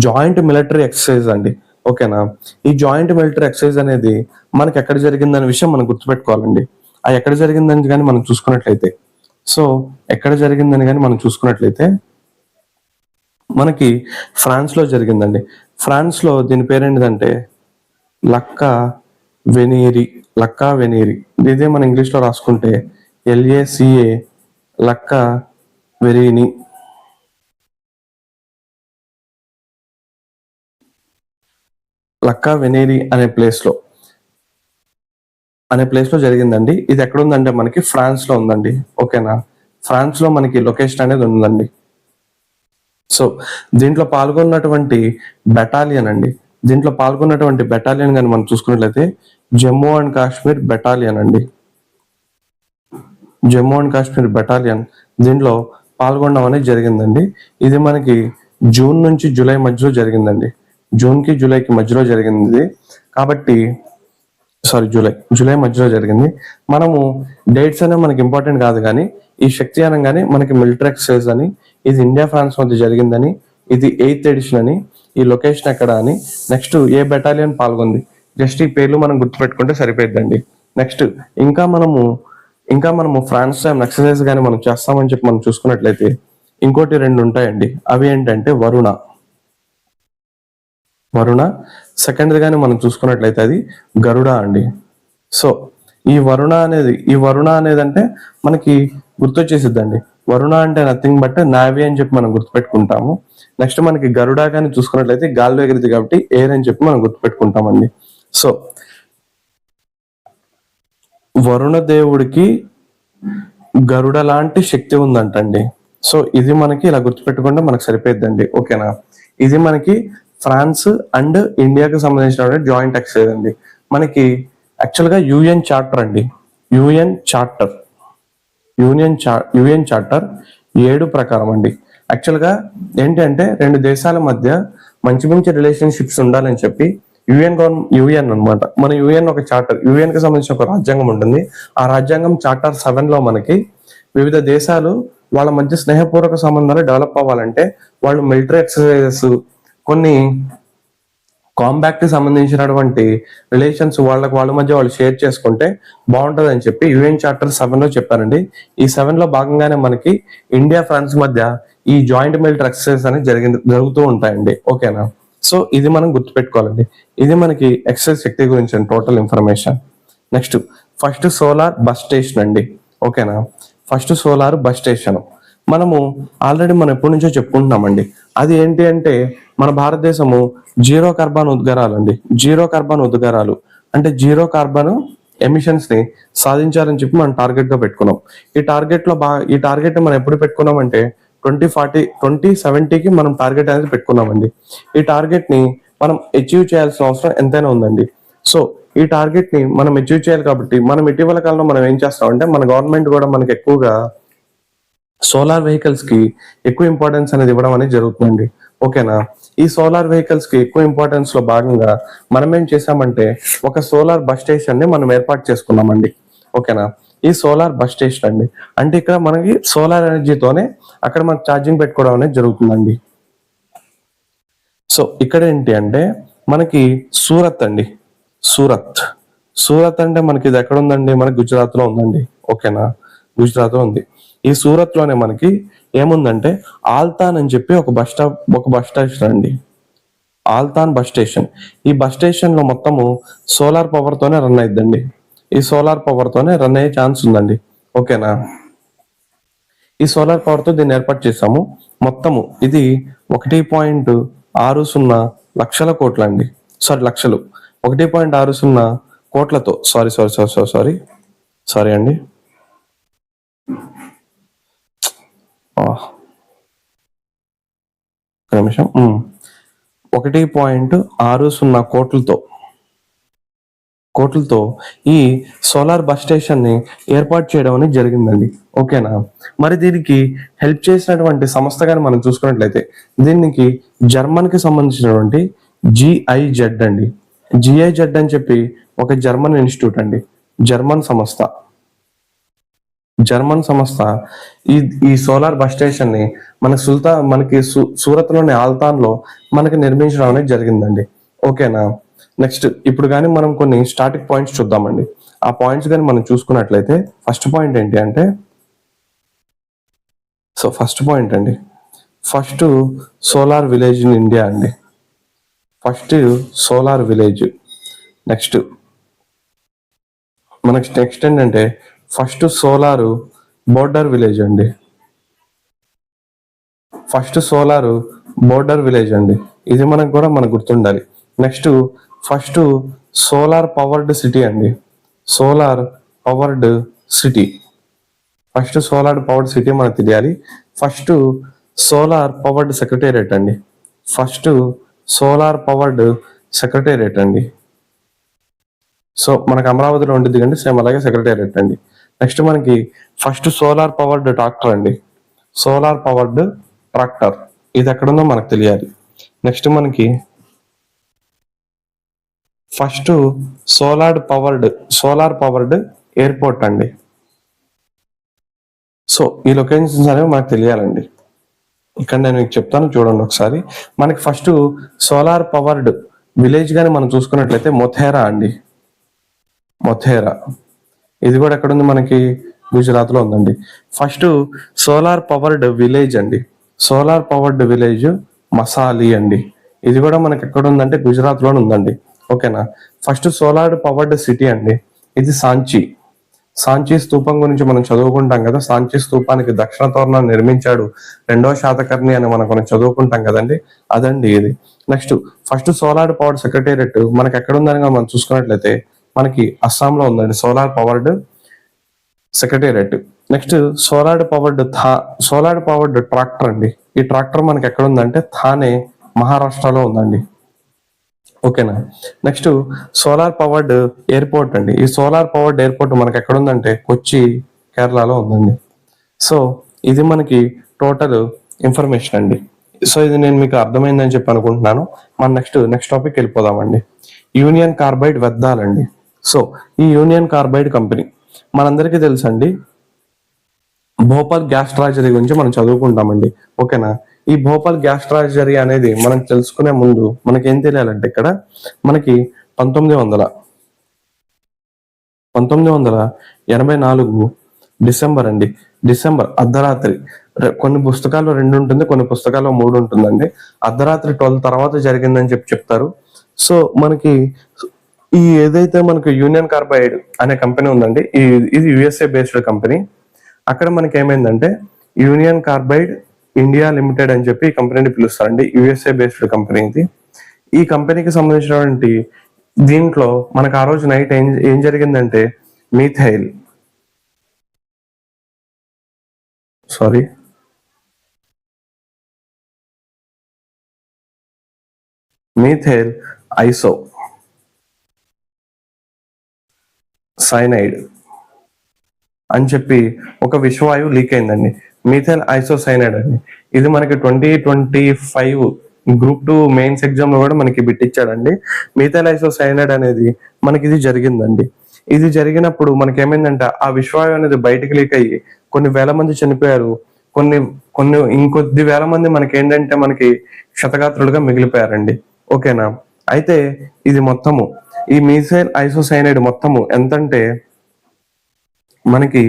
జాయింట్ మిలిటరీ ఎక్సర్సైజ్ అండి. ఓకేనా. ఈ జాయింట్ మిలిటరీ ఎక్సర్సైజ్ అనేది మనకి ఎక్కడ జరిగిందనే విషయం మనం గుర్తుపెట్టుకోవాలండి. ఆ ఎక్కడ జరిగిందని కానీ మనం చూసుకున్నట్లయితే, మనకి ఫ్రాన్స్ లో జరిగిందండి. ఫ్రాన్స్ లో దీని పేరేంటిదంటే లక్కా వెనీరి. ఇదే మన ఇంగ్లీష్ లో రాసుకుంటే LACA, లక్కా వెరీని. లక్కా వెనేరి అనే ప్లేస్ లో జరిగిందండి. ఇది ఎక్కడ ఉందంటే మనకి ఫ్రాన్స్ లో ఉందండి. ఓకేనా. ఫ్రాన్స్ లో మనకి లొకేషన్ అనేది ఉందండి. సో దీంట్లో పాల్గొన్నటువంటి బెటాలియన్ కానీ మనం చూసుకున్నట్లయితే జమ్మూ అండ్ కాశ్మీర్ బెటాలియన్ దీంట్లో పాల్గొనడం అనేది జరిగిందండి. ఇది మనకి జూన్ నుంచి జూలై మధ్యలో జరిగిందండి. జూన్ కి జూలైకి మధ్యలో జరిగింది కాబట్టి జూలై మధ్యలో జరిగింది. మనము డేట్స్ అనేవి మనకి ఇంపార్టెంట్ కాదు, కానీ ఈ శక్తి అనగానే మనకి మిలిటరీ ఎక్సర్సైజ్ అని, ఇది ఇండియా ఫ్రాన్స్ మధ్య జరిగిందని, ఇది 8th ఎడిషన్ అని, ఈ లొకేషన్ ఎక్కడ అని, నెక్స్ట్ ఏ బెటాలియన్ పాల్గొంది, జస్ట్ ఈ పేర్లు మనం గుర్తుపెట్టుకుంటే సరిపోద్దండి. నెక్స్ట్ ఇంకా మనము ఫ్రాన్స్ టైం ఎక్సర్సైజ్ కానీ మనం చేస్తామని చెప్పి మనం చూసుకున్నట్లయితే ఇంకోటి 2 ఉంటాయండి. అవి ఏంటంటే వరుణ, సెకండ్ గానీ మనం చూసుకున్నట్లయితే అది గరుడ అండి. సో ఈ వరుణ అనేది అంటే మనకి గుర్తొచ్చేసిద్దండి. వరుణ అంటే నథింగ్ బట్ నావీ అని చెప్పి మనం గుర్తుపెట్టుకుంటాము. నెక్స్ట్ మనకి గరుడ కానీ చూసుకున్నట్లయితే గాల్లో ఎగిరిది కాబట్టి ఎయిర్ అని చెప్పి మనం గుర్తుపెట్టుకుంటామండి. సో వరుణ దేవుడికి గరుడ లాంటి శక్తి ఉందంటండి. సో ఇది మనకి ఇలా గుర్తుపెట్టుకుంటే మనకు సరిపోద్దండి. ఓకేనా. ఇది మనకి ఫ్రాన్స్ అండ్ ఇండియాకి సంబంధించిన జాయింట్ ఎక్సర్సైజ్ అండి. మనకి యాక్చువల్ గా యుఎన్ చార్టర్ 7 ప్రకారం అండి. యాక్చువల్ గా ఏంటంటే 2 దేశాల మధ్య మంచి రిలేషన్షిప్స్ ఉండాలని చెప్పి యుఎన్ అన్నమాట. మన యుఎన్ ఒక చార్టర్, యుఎన్ కి సంబంధించిన ఒక రాజ్యాంగం ఉంటుంది. ఆ రాజ్యాంగం చార్టర్ 7 లో మనకి వివిధ దేశాలు వాళ్ళ మధ్య స్నేహపూర్వక సంబంధాలు డెవలప్ అవ్వాలంటే వాళ్ళు మిలిటరీ ఎక్సర్సైజెస్, కొన్ని కాంబాక్ట్ కి సంబంధించినటువంటి రిలేషన్స్ వాళ్ళ మధ్య వాళ్ళు షేర్ చేసుకుంటే బాగుంటది అని చెప్పి యుఎన్ చార్టర్ 7 లో చెప్పారండి. ఈ 7 లో భాగంగానే మనకి ఇండియా ఫ్రాన్స్ మధ్య ఈ జాయింట్ మిలిటరీ ఎక్సర్సైజ్ అనేది జరుగుతూ ఉంటాయండి. ఓకేనా. సో ఇది మనం గుర్తుపెట్టుకోవాలండి. ఇది మనకి ఎక్సర్సైజ్ శక్తి గురించి total information. Next first solar bus station అండి. ఓకేనా. ఫస్ట్ సోలార్ బస్ స్టేషన్ మనం ఎప్పటి నుంచో చెప్పుకుంటున్నామండి. అది ఏంటి అంటే మన భారతదేశము జీరో కార్బన్ ఉద్గారాలు అంటే జీరో కార్బన్ ఎమిషన్స్ ని సాధించాలని చెప్పి మనం టార్గెట్ గా పెట్టుకున్నాం. ఈ టార్గెట్ మనం ఎప్పుడు పెట్టుకున్నాం అంటే 2070కి మనం టార్గెట్ అనేది పెట్టుకున్నామండి. ఈ టార్గెట్ ని మనం అచీవ్ చేయాల్సిన అవసరం ఎంతైనా ఉందండి. సో ఈ టార్గెట్ ని మనం అచీవ్ చేయాలి కాబట్టి మనం ఇటీవల కాలంలో మనం ఏం చేస్తామంటే మన గవర్నమెంట్ కూడా మనకి ఎక్కువగా సోలార్ వెహికల్స్ కి ఎక్కువ ఇంపార్టెన్స్ అనేది ఇవ్వడం అనేది జరుగుతుందండి. ఓకేనా. ఈ సోలార్ వెహికల్స్ కి ఎక్కువ ఇంపార్టెన్స్ లో భాగంగా మనం ఏం చేసామంటే ఒక సోలార్ బస్ స్టేషన్ ని మనం ఏర్పాటు చేసుకున్నామండి. ఓకేనా. ఈ సోలార్ బస్ స్టేషన్ అండి అంటే ఇక్కడ మనకి సోలార్ ఎనర్జీతోనే అక్కడ మనకు ఛార్జింగ్ పెట్టుకోవడం అనేది జరుగుతుందండి. సో ఇక్కడ ఏంటి అంటే మనకి సూరత్ అండి. సూరత్ అంటే మనకి ఇది ఎక్కడ ఉందండి? మనకి గుజరాత్ లో ఉందండి. ఓకేనా? గుజరాత్ లో ఉంది. ఈ సూరత్ లోనే మనకి ఏముందంటే ఆల్తాన్ అని చెప్పి ఒక బస్ స్టేషన్ అండి. ఆల్తాన్ బస్ స్టేషన్. ఈ బస్ స్టేషన్ లో మొత్తము సోలార్ పవర్ తోనే రన్ అయిద్దండి. ఈ సోలార్ పవర్ తోనే రన్ అయ్యే ఛాన్స్ ఉందండి. ఓకేనా? ఈ సోలార్ పవర్ తో దీన్ని ఏర్పాటు చేసాము. మొత్తము ఇది 1.60 లక్షల కోట్ల అండి. లక్షలు 1.60 కోట్లతో సారీ అండి. ఒక నిమిషం. 1.60 కోట్లతో ఈ సోలార్ బస్ స్టేషన్ ని ఏర్పాటు చేయడం అనేది జరిగిందండి. ఓకేనా? మరి దీనికి హెల్ప్ చేసినటువంటి సంస్థగాని మనం చూసుకున్నట్లయితే దీనికి జర్మన్ కి సంబంధించినటువంటి GIZ అండి. GIZ అని చెప్పి ఒక జర్మన్ ఇన్స్టిట్యూట్ అండి. జర్మన్ సంస్థ ఈ సోలార్ బస్ స్టేషన్ ని మనకి సూరత్ లోని ఆల్తాన్ లో మనకి నిర్మించడం అనేది జరిగిందండి. ఓకేనా? నెక్స్ట్ ఇప్పుడు కానీ మనం కొన్ని స్టాటిక్ పాయింట్స్ చూద్దామండి. ఆ పాయింట్స్ కానీ మనం చూసుకున్నట్లయితే ఫస్ట్ పాయింట్ ఏంటి అంటే first solar village in India అండి. First solar village. నెక్స్ట్ ఏంటంటే ఫస్ట్ సోలార్ బోర్డర్ విలేజ్ అండి. ఇది మనకు గుర్తుండాలి. Next first solar powered city అండి. ఫస్ట్ సోలార్ పవర్డ్ సిటీ మనకు తెలియాలి. ఫస్ట్ సోలార్ పవర్డ్ సెక్రటేరియట్ అండి. సో మనకు అమరావతిలో ఉంటుంది కండి, సేమ్ అలాగే సెక్రటేరియట్ అండి. నెక్స్ట్ మనకి ఫస్ట్ సోలార్ పవర్డ్ ట్రాక్టర్ ఇది ఎక్కడుందో మనకు తెలియాలి. నెక్స్ట్ మనకి ఫస్ట్ సోలార్ పవర్డ్ ఎయిర్పోర్ట్ అండి. సో ఈ లొకేషన్స్ అనేవి మనకు తెలియాలండి. ఇక్కడ నేను మీకు చెప్తాను, చూడండి ఒకసారి. మనకి ఫస్ట్ సోలార్ పవర్డ్ విలేజ్ గాని మనం చూసుకున్నట్లయితే మొథేరా అండి. ఇది కూడా ఎక్కడ ఉంది? మనకి గుజరాత్ లో ఉందండి. ఫస్ట్ సోలార్ పవర్డ్ విలేజ్ మసాలి అండి. ఇది కూడా మనకి ఎక్కడ ఉందంటే గుజరాత్ లోనే ఉందండి. ఓకేనా? ఫస్ట్ సోలార్ పవర్డ్ సిటీ అండి. ఇది సాంచి స్తూపం గురించి మనం చదువుకుంటాం కదా. సాంచి స్తూపానికి దక్షిణ తోరణాన్ని నిర్మించాడు 2వ శాతకర్ణి అని మనం చదువుకుంటాం కదండి. అదండి ఇది. Next first solar powered secretariat మనకి ఎక్కడ ఉందని మనం చూసుకున్నట్లయితే మనకి అస్సాంలో ఉందండి. Solar powered secretariat. Next solar powered tractor అండి. ఈ ట్రాక్టర్ మనకి ఎక్కడ ఉందంటే థానే మహారాష్ట్రలో ఉందండి. ఓకేనా? నెక్స్ట్ సోలార్ పవర్డ్ ఎయిర్పోర్ట్ అండి. ఈ సోలార్ పవర్డ్ ఎయిర్పోర్ట్ మనకి ఎక్కడ ఉందంటే కొచ్చి కేరళలో ఉందండి. సో ఇది మనకి టోటల్ ఇన్ఫర్మేషన్ అండి. సో ఇది నేను మీకు అర్థమైందని చెప్పి అనుకుంటున్నాను. మనం నెక్స్ట్ టాపిక్ వెళ్ళిపోదామండి. యూనియన్ కార్బైడ్ వ్యర్థాలండి. సో ఈ యూనియన్ కార్బైడ్ కంపెనీ మనందరికీ తెలుసండి. భోపాల్ గ్యాస్ ట్రాజరీ గురించి మనం చదువుకుంటామండి. ఓకేనా? ఈ భోపాల్ గ్యాస్ ట్రాజరీ అనేది మనం తెలుసుకునే ముందు మనకి ఏం తెలియాలంటే ఇక్కడ మనకి 1984 డిసెంబర్ అర్ధరాత్రి, కొన్ని పుస్తకాల్లో 2 ఉంటుంది, కొన్ని పుస్తకాల్లో 3 ఉంటుందండి. అర్ధరాత్రి 12 తర్వాత జరిగిందని చెప్తారు. సో మనకి ఈ ఏదైతే మనకి యూనియన్ కార్బైడ్ అనే కంపెనీ ఉందండి, ఇది USA బేస్డ్ కంపెనీ. అక్కడ మనకి ఏమైందంటే యూనియన్ కార్బైడ్ ఇండియా లిమిటెడ్ అని చెప్పి ఈ కంపెనీని పిలుస్తారండి. USA బేస్డ్ కంపెనీ ఇది. ఈ కంపెనీకి సంబంధించినటువంటి దీంట్లో మనకు ఆ రోజు నైట్ ఏం జరిగిందంటే మీథైల్ ఐసో సైనైడ్ అని చెప్పి ఒక విషవాయువు లీక్ అయిందండి. మీథైల్ ఐసోసైనైడ్ అండి. ఇది మనకి 2025 Group 2 మెయిన్స్ ఎగ్జామ్ లో కూడా మనకి బిట్టిచ్చాడండి. మీథైల్ ఐసోసైనైడ్ అనేది మనకి ఇది జరిగిందండి. ఇది జరిగినప్పుడు మనకి ఏమైందంటే ఆ విషవాయువు అనేది బయటికి లీక్ అయ్యి కొన్ని వేల మంది చనిపోయారు. ఇంకొద్ది వేల మంది మనకి ఏంటంటే మనకి క్షతగాత్రులుగా మిగిలిపోయారండి. ఓకేనా? అయితే ఇది మొత్తము ఈ మీథైల్ ఐసోసైనైడ్ మొత్తము ఎంతంటే మనకి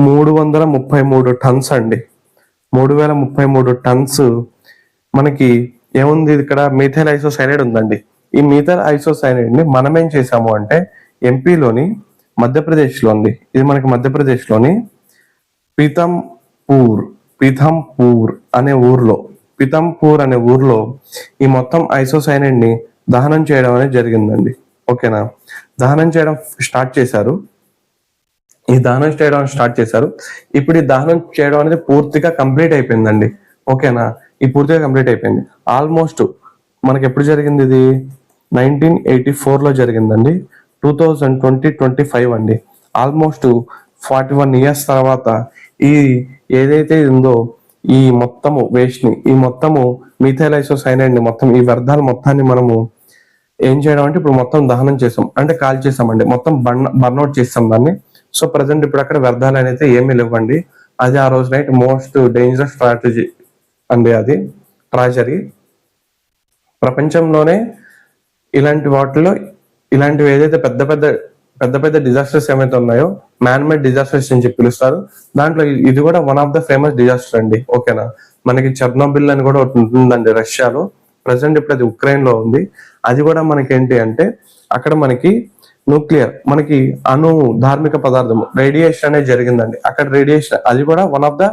333 టన్స్ అండి. 3033 టన్స్ మనకి ఏముంది ఇక్కడ మీథైల్ ఐసోసైనైడ్ ఉందండి. ఈ మీథైల్ ఐసోసైనైడ్ ని మనం ఏం చేసాము అంటే ఎంపీలోని మధ్యప్రదేశ్లో ఉంది. ఇది మనకి మధ్యప్రదేశ్లోని పీతంపూర్ అనే ఊర్లో ఈ మొత్తం ఐసోసైనైడ్ ని దహనం చేయడం అనేది జరిగిందండి. ఓకేనా, దహనం చేయడం స్టార్ట్ చేశారు. ఇప్పుడు ఈ దహనం చేయడం అనేది పూర్తిగా కంప్లీట్ అయిపోయిందండి. ఓకేనా, ఈ పూర్తిగా కంప్లీట్ అయిపోయింది. ఆల్మోస్ట్ మనకి ఎప్పుడు జరిగింది? ఇది 1984లో జరిగిందండి. 2025 అండి. ఆల్మోస్ట్ 41 ఇయర్స్ తర్వాత ఈ ఏదైతే ఉందో ఈ మొత్తము వేస్ట్ ని, ఈ మొత్తము మీథైల్ ఐసోసైనైడ్ ని, మొత్తం ఈ వ్యర్థాల మొత్తాన్ని మనము ఏం చేయడం అంటే ఇప్పుడు మొత్తం దహనం చేసాం, అంటే కాల్ చేసామండి, మొత్తం బర్న్అవుట్ చేస్తాం దాన్ని. సో ప్రజెంట్ ఇప్పుడు అక్కడ వ్యర్థాలు అనేది ఏమీ లేవండి. అది ఆ రోజు నైట్ మోస్ట్ డేంజరస్ స్ట్రాటజీ అండి, అది ట్రాజరీ. ప్రపంచంలోనే ఇలాంటి వాటిలో ఇలాంటివి ఏదైతే పెద్ద పెద్ద డిజాస్టర్స్ ఏమైతే ఉన్నాయో మ్యాన్ మేడ్ డిజాస్టర్స్ అని చెప్పి పిలుస్తారు. దాంట్లో ఇది కూడా one of the famous disaster అండి. ఓకేనా, మనకి చెర్నోబిల్ అని కూడా ఒకటి ఉంటుందండి రష్యాలో. ప్రజెంట్ ఇప్పుడు అది ఉక్రెయిన్ లో ఉంది. అది కూడా మనకి ఏంటి అంటే అక్కడ మనకి న్యూక్లియర్, మనకి ధార్మిక పదార్థం రేడియేషన్ అనేది జరిగిందండి. అక్కడ రేడియేషన్, అది కూడా one of the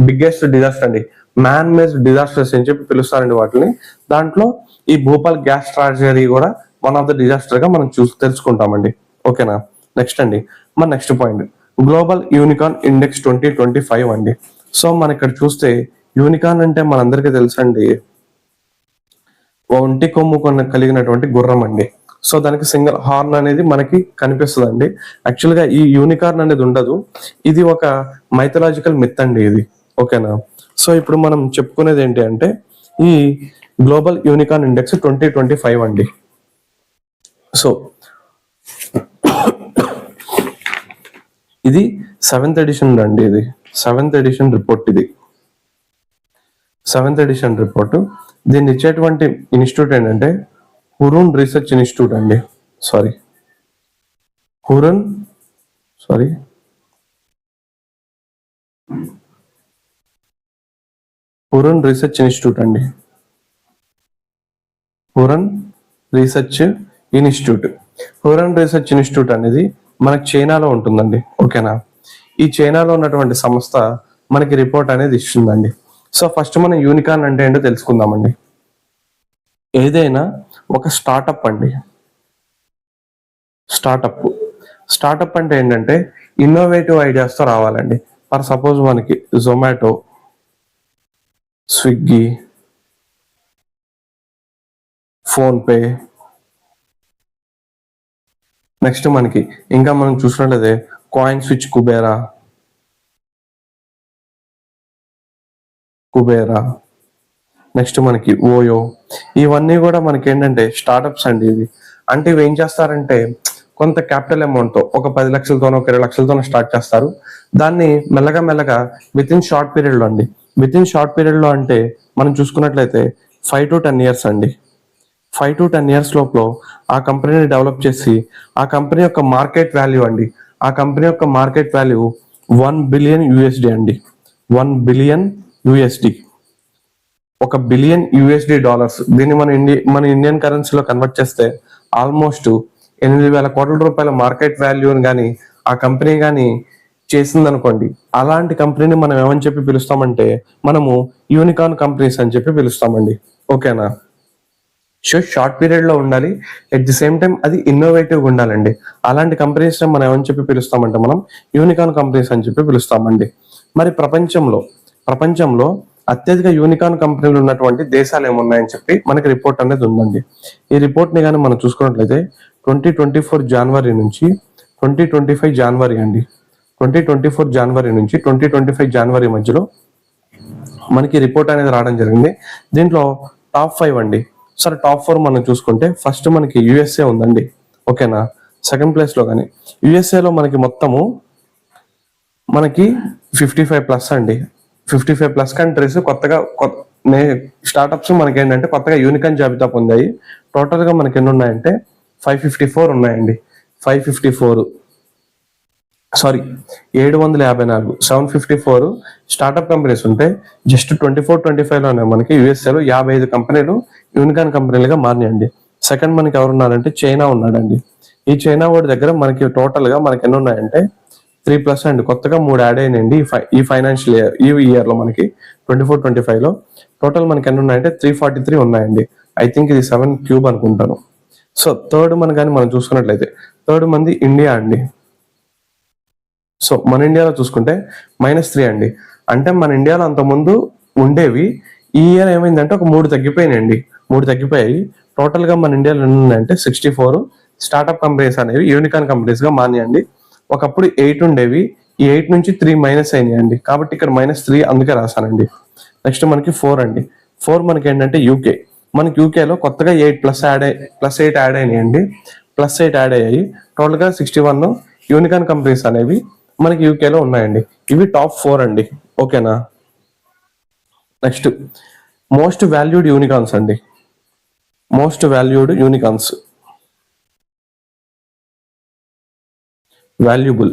biggest disaster అండి. మ్యాన్ మేడ్ డిజాస్టర్స్ అని చెప్పి పిలుస్తారండి వాటిని. దాంట్లో ఈ భోపాల్ గ్యాస్ ట్రాజడీ కూడా వన్ ఆఫ్ ద డిజాస్టర్ గా మనం తెలుసుకుంటామండి. ఓకేనా, నెక్స్ట్ అండి మన next point global unicorn index 2025 అండి. సో మన ఇక్కడ చూస్తే యూనికార్న్ అంటే మనందరికీ తెలుసండి, ఒంటి కొమ్ము కలిగినటువంటి గుర్రం అండి. సో దానికి సింగిల్ హార్న్ అనేది మనకి కనిపిస్తుంది అండి. యాక్చువల్ గా ఈ యూనికార్న్ అనేది ఉండదు, ఇది ఒక మైథలాజికల్ మిత్ అండి ఇది. ఓకేనా, సో ఇప్పుడు మనం చెప్పుకునేది ఏంటి అంటే ఈ గ్లోబల్ యూనికార్న్ ఇండెక్స్ 2025 అండి. సో ఇది 7th ఎడిషన్ అండి. ఇది 7th ఎడిషన్ రిపోర్ట్. ఇది 7th ఎడిషన్ రిపోర్ట్. దీన్ని ఇచ్చేటువంటి ఇన్స్టిట్యూట్ ఏంటంటే హురూన్ రీసెర్చ్ ఇన్స్టిట్యూట్ అండి. హురూన్ రీసెర్చ్ ఇన్స్టిట్యూట్ అండి. హురూన్ రీసెర్చ్ ఇన్స్టిట్యూట్ అనేది మనకి చైనాలో ఉంటుందండి. ఓకేనా, ఈ చైనాలో ఉన్నటువంటి సంస్థ మనకి రిపోర్ట్ అనేది ఇస్తుందండి. సో ఫస్ట్ మనం యూనికార్న్ అంటే ఏంటో తెలుసుకుందామండి. ఏదైనా ఒక స్టార్టప్ అండి. స్టార్టప్ అంటే ఏంటంటే ఇన్నోవేటివ్ ఐడియాస్ తో రావాలండి. ఫర్ సపోజ్ మనకి జొమాటో, స్విగ్గీ, ఫోన్పే, నెక్స్ట్ మనకి ఇంకా మనం చూసినట్లయితే కాయిన్ స్విచ్, కుబేరా, నెక్స్ట్ మనకి ఓయో, ఇవన్నీ కూడా మనకి ఏంటంటే స్టార్టప్స్ అండి. ఇవి అంటే ఇవి ఏం చేస్తారంటే కొంత క్యాపిటల్ అమౌంట్ తో ఒక 10 లక్షలతోనో 20 లక్షలతోనో స్టార్ట్ చేస్తారు. దాన్ని మెల్లగా విత్ ఇన్ షార్ట్ పీరియడ్ లో అంటే మనం చూసుకున్నట్లయితే 5 to 10 ఇయర్స్ అండి. 5 to 10 ఇయర్స్ లోపల ఆ కంపెనీని డెవలప్ చేసి ఆ కంపెనీ యొక్క మార్కెట్ వాల్యూ అండి, ఆ కంపెనీ యొక్క మార్కెట్ వాల్యూ $1 billion అండి. $1 billion, $1 billion. దీన్ని మన ఇండియన్ కరెన్సీలో కన్వర్ట్ చేస్తే ఆల్మోస్ట్ 8,000 కోట్ల రూపాయల మార్కెట్ వాల్యూని కానీ ఆ కంపెనీ కానీ చేసిందనుకోండి. అలాంటి కంపెనీని మనం ఏమని చెప్పి పిలుస్తామంటే మనము యూనికార్న్ కంపెనీస్ అని చెప్పి పిలుస్తామండి. ఓకేనా, షార్ట్ పీరియడ్ లో ఉండాలి, ఎట్ ది సేమ్ టైం అది ఇన్నోవేటివ్ గా ఉండాలండి. అలాంటి కంపెనీస్ మనం ఏమని చెప్పి పిలుస్తామంటే మనం యూనికార్న్ కంపెనీస్ అని చెప్పి పిలుస్తామండి. మరి ప్రపంచంలో అత్యధిక యూనికార్న్ కంపెనీలు ఉన్నటువంటి దేశాలు ఏమున్నాయని చెప్పి మనకి రిపోర్ట్ అనేది ఉందండి. ఈ రిపోర్ట్ ని కానీ మనం చూసుకున్నట్లయితే 2024 జనవరి నుంచి 2025 జనవరి అండి. 2024 జనవరి నుంచి 2025 జనవరి మధ్యలో మనకి రిపోర్ట్ అనేది రావడం జరిగింది. దీంట్లో టాప్ 5 అండి. సరే, టాప్ 4 మనం చూసుకుంటే ఫస్ట్ మనకి యుఎస్ఏ ఉందండి. ఓకేనా, సెకండ్ ప్లేస్ లో కానీ యుఎస్ఏలో మనకి మొత్తము మనకి 55+ అండి. 55+ కంట్రీస్ కొత్తగా స్టార్టప్స్ మనకి ఏంటంటే కొత్తగా యూనికాన్ జాబితా పొందాయి. టోటల్ గా మనకి ఎన్ని ఉన్నాయంటే 554 ఉన్నాయండి. 554 సారీ 754 754 స్టార్టప్ కంపెనీస్ ఉంటే జస్ట్ 24-25 లోనే మనకి యుఎస్ఏలో 55 కంపెనీలు యూనికాన్ కంపెనీలుగా మారినాయండి. సెకండ్ మనకి ఎవరున్నారంటే చైనా ఉన్నాడండి. ఈ చైనా వాడి దగ్గర మనకి టోటల్ గా మనకి ఎన్ని ఉన్నాయంటే 3+ అండి. కొత్తగా 3 యాడ్ అయినాయండి ఈ ఫైనాన్షియల్ ఇయర్, ఈ ఇయర్ లో మనకి 24-25 లో టోటల్ మనకి ఎన్ని ఉన్నాయంటే 343 ఉన్నాయండి. ఐ థింక్ ఇది 7 క్యూబ్ అనుకుంటాను. సో థర్డ్ కానీ మనం చూసుకున్నట్లయితే థర్డ్ మంది ఇండియా అండి. సో మన ఇండియాలో చూసుకుంటే -3 అండి. అంటే మన ఇండియాలో అంత ముందు ఉండేవి, ఈ ఇయర్ ఏమైందంటే ఒక 3 తగ్గిపోయినాయండి. 3 తగ్గిపోయాయి. టోటల్ గా మన ఇండియాలో ఎన్ని ఉన్నాయంటే 64 స్టార్టప్ కంపెనీస్ అనేవి యూనికాన్ కంపెనీస్ గా మారినాయండి. ఒకప్పుడు 8 ఉండేవి, ఈ 8 నుంచి 3 మైనస్ అయినాయండి. కాబట్టి ఇక్కడ -3 అందుకే రాశానండి. నెక్స్ట్ మనకి 4 అండి. 4 మనకి ఏంటంటే యూకే. మనకి యూకేలో కొత్తగా 8 యాడ్ అయినాయండి. +8 యాడ్ అయ్యాయి. టోటల్ గా 61 యూనికాన్ కంపెనీస్ అనేవి మనకి యూకేలో ఉన్నాయండి. ఇవి టాప్ 4 అండి. ఓకేనా. నెక్స్ట్ మోస్ట్ వాల్యూడ్ యూనికాన్స్ అండి. Most valued unicorns, valuable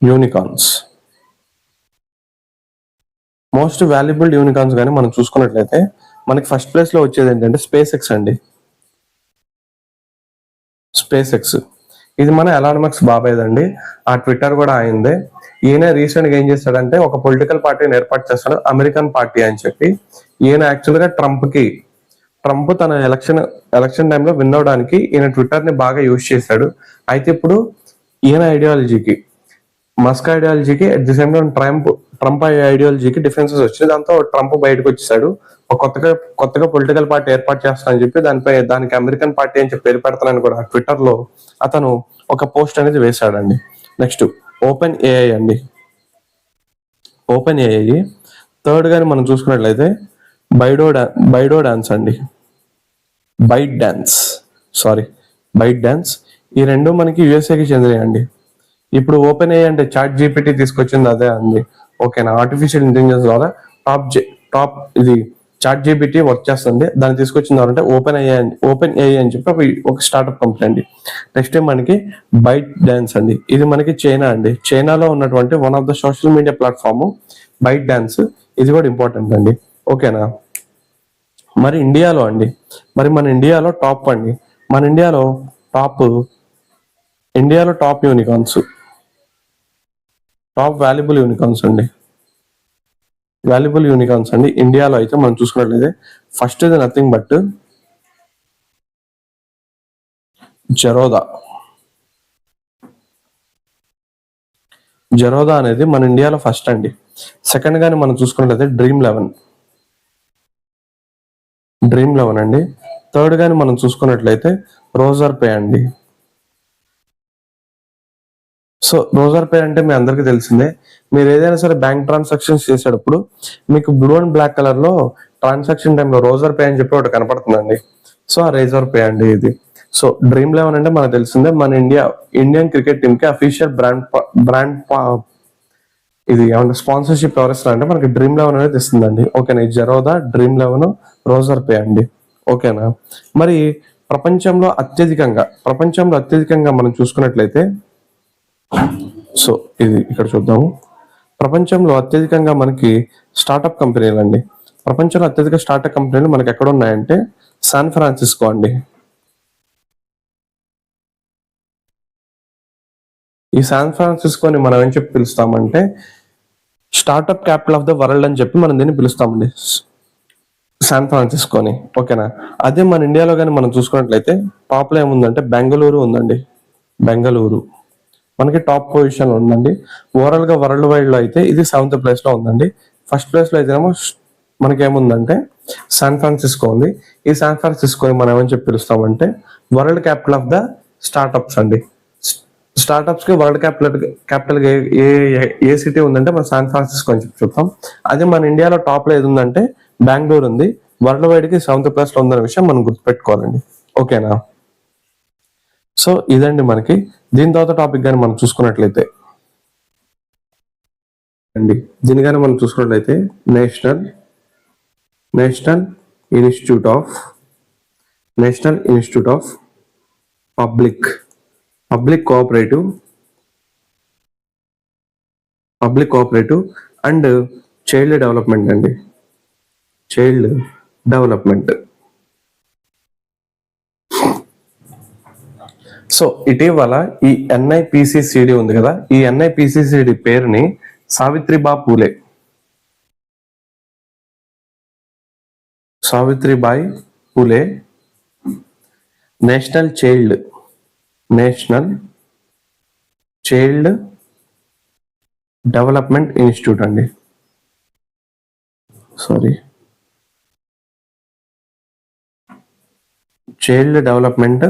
unicorns, most valuable unicorns కానీ మనం చూసుకున్నట్లయితే మనకి ఫస్ట్ ప్లేస్ లో వచ్చేది ఏంటంటే స్పేస్ ఎక్స్ అండి. స్పేస్ ఎక్స్ ఇది మన ఎలాన్ మస్క్ బాబాయ్దండి. ఆ ట్విట్టర్ కూడా అయిందే. ఈయన రీసెంట్ గా ఏం చేస్తాడంటే ఒక పొలిటికల్ పార్టీని ఏర్పాటు చేస్తాడు, అమెరికన్ పార్టీ అని చెప్పి. ఈయన యాక్చువల్ గా ట్రంప్ తన ఎలక్షన్ టైంలో విన్ అవడానికి ఈయన ట్విట్టర్ ని బాగా యూజ్ చేశాడు. అయితే ఇప్పుడు ఈయన ఐడియాలజీకి, మస్క్ ఐడియాలజీకి at the same time Trump ఐడియాలజీకి డిఫరెన్సెస్ వచ్చింది. దాంతో ట్రంప్ బయటకు వచ్చేసాడు. ఒక కొత్తగా పొలిటికల్ పార్టీ ఏర్పాటు చేస్తానని చెప్పి దానికి అమెరికన్ పార్టీ అని చెప్పి పేరు పెడతానని కూడా ట్విట్టర్ లో అతను ఒక పోస్ట్ అనేది వేశాడండి. నెక్స్ట్ ఓపెన్ ఏఐ అండి. ఓపెన్ ఏఐ థర్డ్ గాని మనం చూసుకున్నట్లయితే బైడో డాన్స్ అండి. బైట్ డాన్స్ ఈ రెండు మనకి యుఎస్ఏకి చెందినాయండి. ఇప్పుడు ఓపెన్ ఏఐ అంటే చాట్ జీపీటీ తీసుకొచ్చింది అదే అండి. ఓకేనా. ఆర్టిఫిషియల్ ఇంటెలిజెన్స్ ద్వారా టాప్ ఇది చాట్ జీపీటీ వర్క్ చేస్తుంది. దాన్ని తీసుకొచ్చింది అంటే ఓపెన్ ఏఐ అని చెప్పి ఒక స్టార్ట్అప్ కంపెనీ అండి. నెక్స్ట్ మనకి బైట్ డాన్స్ అండి. ఇది మనకి చైనా అండి. చైనాలో ఉన్నటువంటి one of the social media platform ByteDance. ఇది కూడా ఇంపార్టెంట్ అండి. ఓకేనా. మరి ఇండియాలో అండి, మన ఇండియాలో టాప్ అండి. మన ఇండియాలో top unicorns, top valuable unicorns అండి. ఇండియాలో అయితే మనం చూసుకున్నట్లయితే ఫస్ట్ ఇది నథింగ్ బట్ జెరోదా అనేది మన ఇండియాలో ఫస్ట్ అండి. సెకండ్ గాని మనం చూసుకున్నట్లయితే డ్రీమ్ లెవెన్ అండి. థర్డ్ గాని మనం చూసుకున్నట్లయితే రోజర్ పే అండి. సో రోజర్ పే అంటే మీ అందరికీ తెలిసిందే. మీరు ఏదైనా సరే బ్యాంక్ ట్రాన్సాక్షన్స్ చేసేటప్పుడు మీకు బ్లూ అండ్ బ్లాక్ కలర్ లో ట్రాన్సాక్షన్ టైంలో రోజర్ పే అని చెప్పి ఒకటి కనపడుతుందండి. సో ఆ రేజర్ పే అండి ఇది. సో డ్రీమ్ లెవెన్ అంటే మనకు తెలిసిందే, మన ఇండియన్ క్రికెట్ టీమ్ కి అఫీషియల్ బ్రాండ్ ఇది ఏమంటే స్పాన్సర్షిప్ ఎవరు ఇస్తారంటే మనకి డ్రీమ్ లెవెన్ అనేది ఇస్తుందండి. ఓకేనా. ఈ Zerodha, dream eleven, Roger pay అండి. ఓకేనా. మరి ప్రపంచంలో అత్యధికంగా మనం చూసుకున్నట్లయితే, సో ఇది ఇక్కడ చూద్దాము. ప్రపంచంలో అత్యధికంగా మనకి స్టార్టప్ కంపెనీలు అండి. ప్రపంచంలో అత్యధిక స్టార్టప్ కంపెనీలు మనకి ఎక్కడ ఉన్నాయంటే శాన్ ఫ్రాన్సిస్కో అండి. ఈ శాన్ ఫ్రాన్సిస్కోని మనం ఏం చెప్పి పిలుస్తామంటే startup capital of the world అని చెప్పి మనం దీన్ని పిలుస్తామండి, శాన్ ఫ్రాన్సిస్కోని. ఓకేనా. అదే మన ఇండియాలో కానీ మనం చూసుకున్నట్లయితే టాప్ లో ఏముందంటే బెంగళూరు ఉందండి. బెంగళూరు మనకి టాప్ పొజిషన్ లో ఉందండి. ఓవరాల్ గా వరల్డ్ వైడ్ లో అయితే ఇది 7th ప్లేస్ లో ఉందండి. ఫస్ట్ ప్లేస్ లో అయితే మనకి ఏముందంటే శాన్ ఫ్రాన్సిస్కో ఉంది. ఈ శాన్ ఫ్రాన్సిస్కోని మనం ఏమని చెప్పి పిలుస్తామంటే world capital of the startups అండి. స్టార్టప్స్ కి వరల్డ్ క్యాపిటల్ ఏ సిటీ ఉందంటే మన శాన్ ఫ్రాన్సిస్కో అని చెప్పి చెప్తాం. అదే మన ఇండియాలో టాప్ లో ఏది ఉందంటే బెంగళూరు ఉంది. వరల్డ్ వైడ్ కి 7th ప్లేస్ లో ఉందనే విషయం మనం గుర్తుపెట్టుకోవాలండి. ఓకేనా. సో ఇదండి మనకి. దీని తర్వాత టాపిక్ కానీ మనం చూసుకున్నట్లయితే అండి. దీని కానీ మనం చూసుకున్నట్లయితే national institute of public cooperative and child development అండి. Child development. సో ఇటీవల ఈ NIPCCD ఉంది కదా, ఈ NIPCCD పేరుని Savitribai Phule national child development institute అండి. చైల్డ్ డెవలప్మెంట్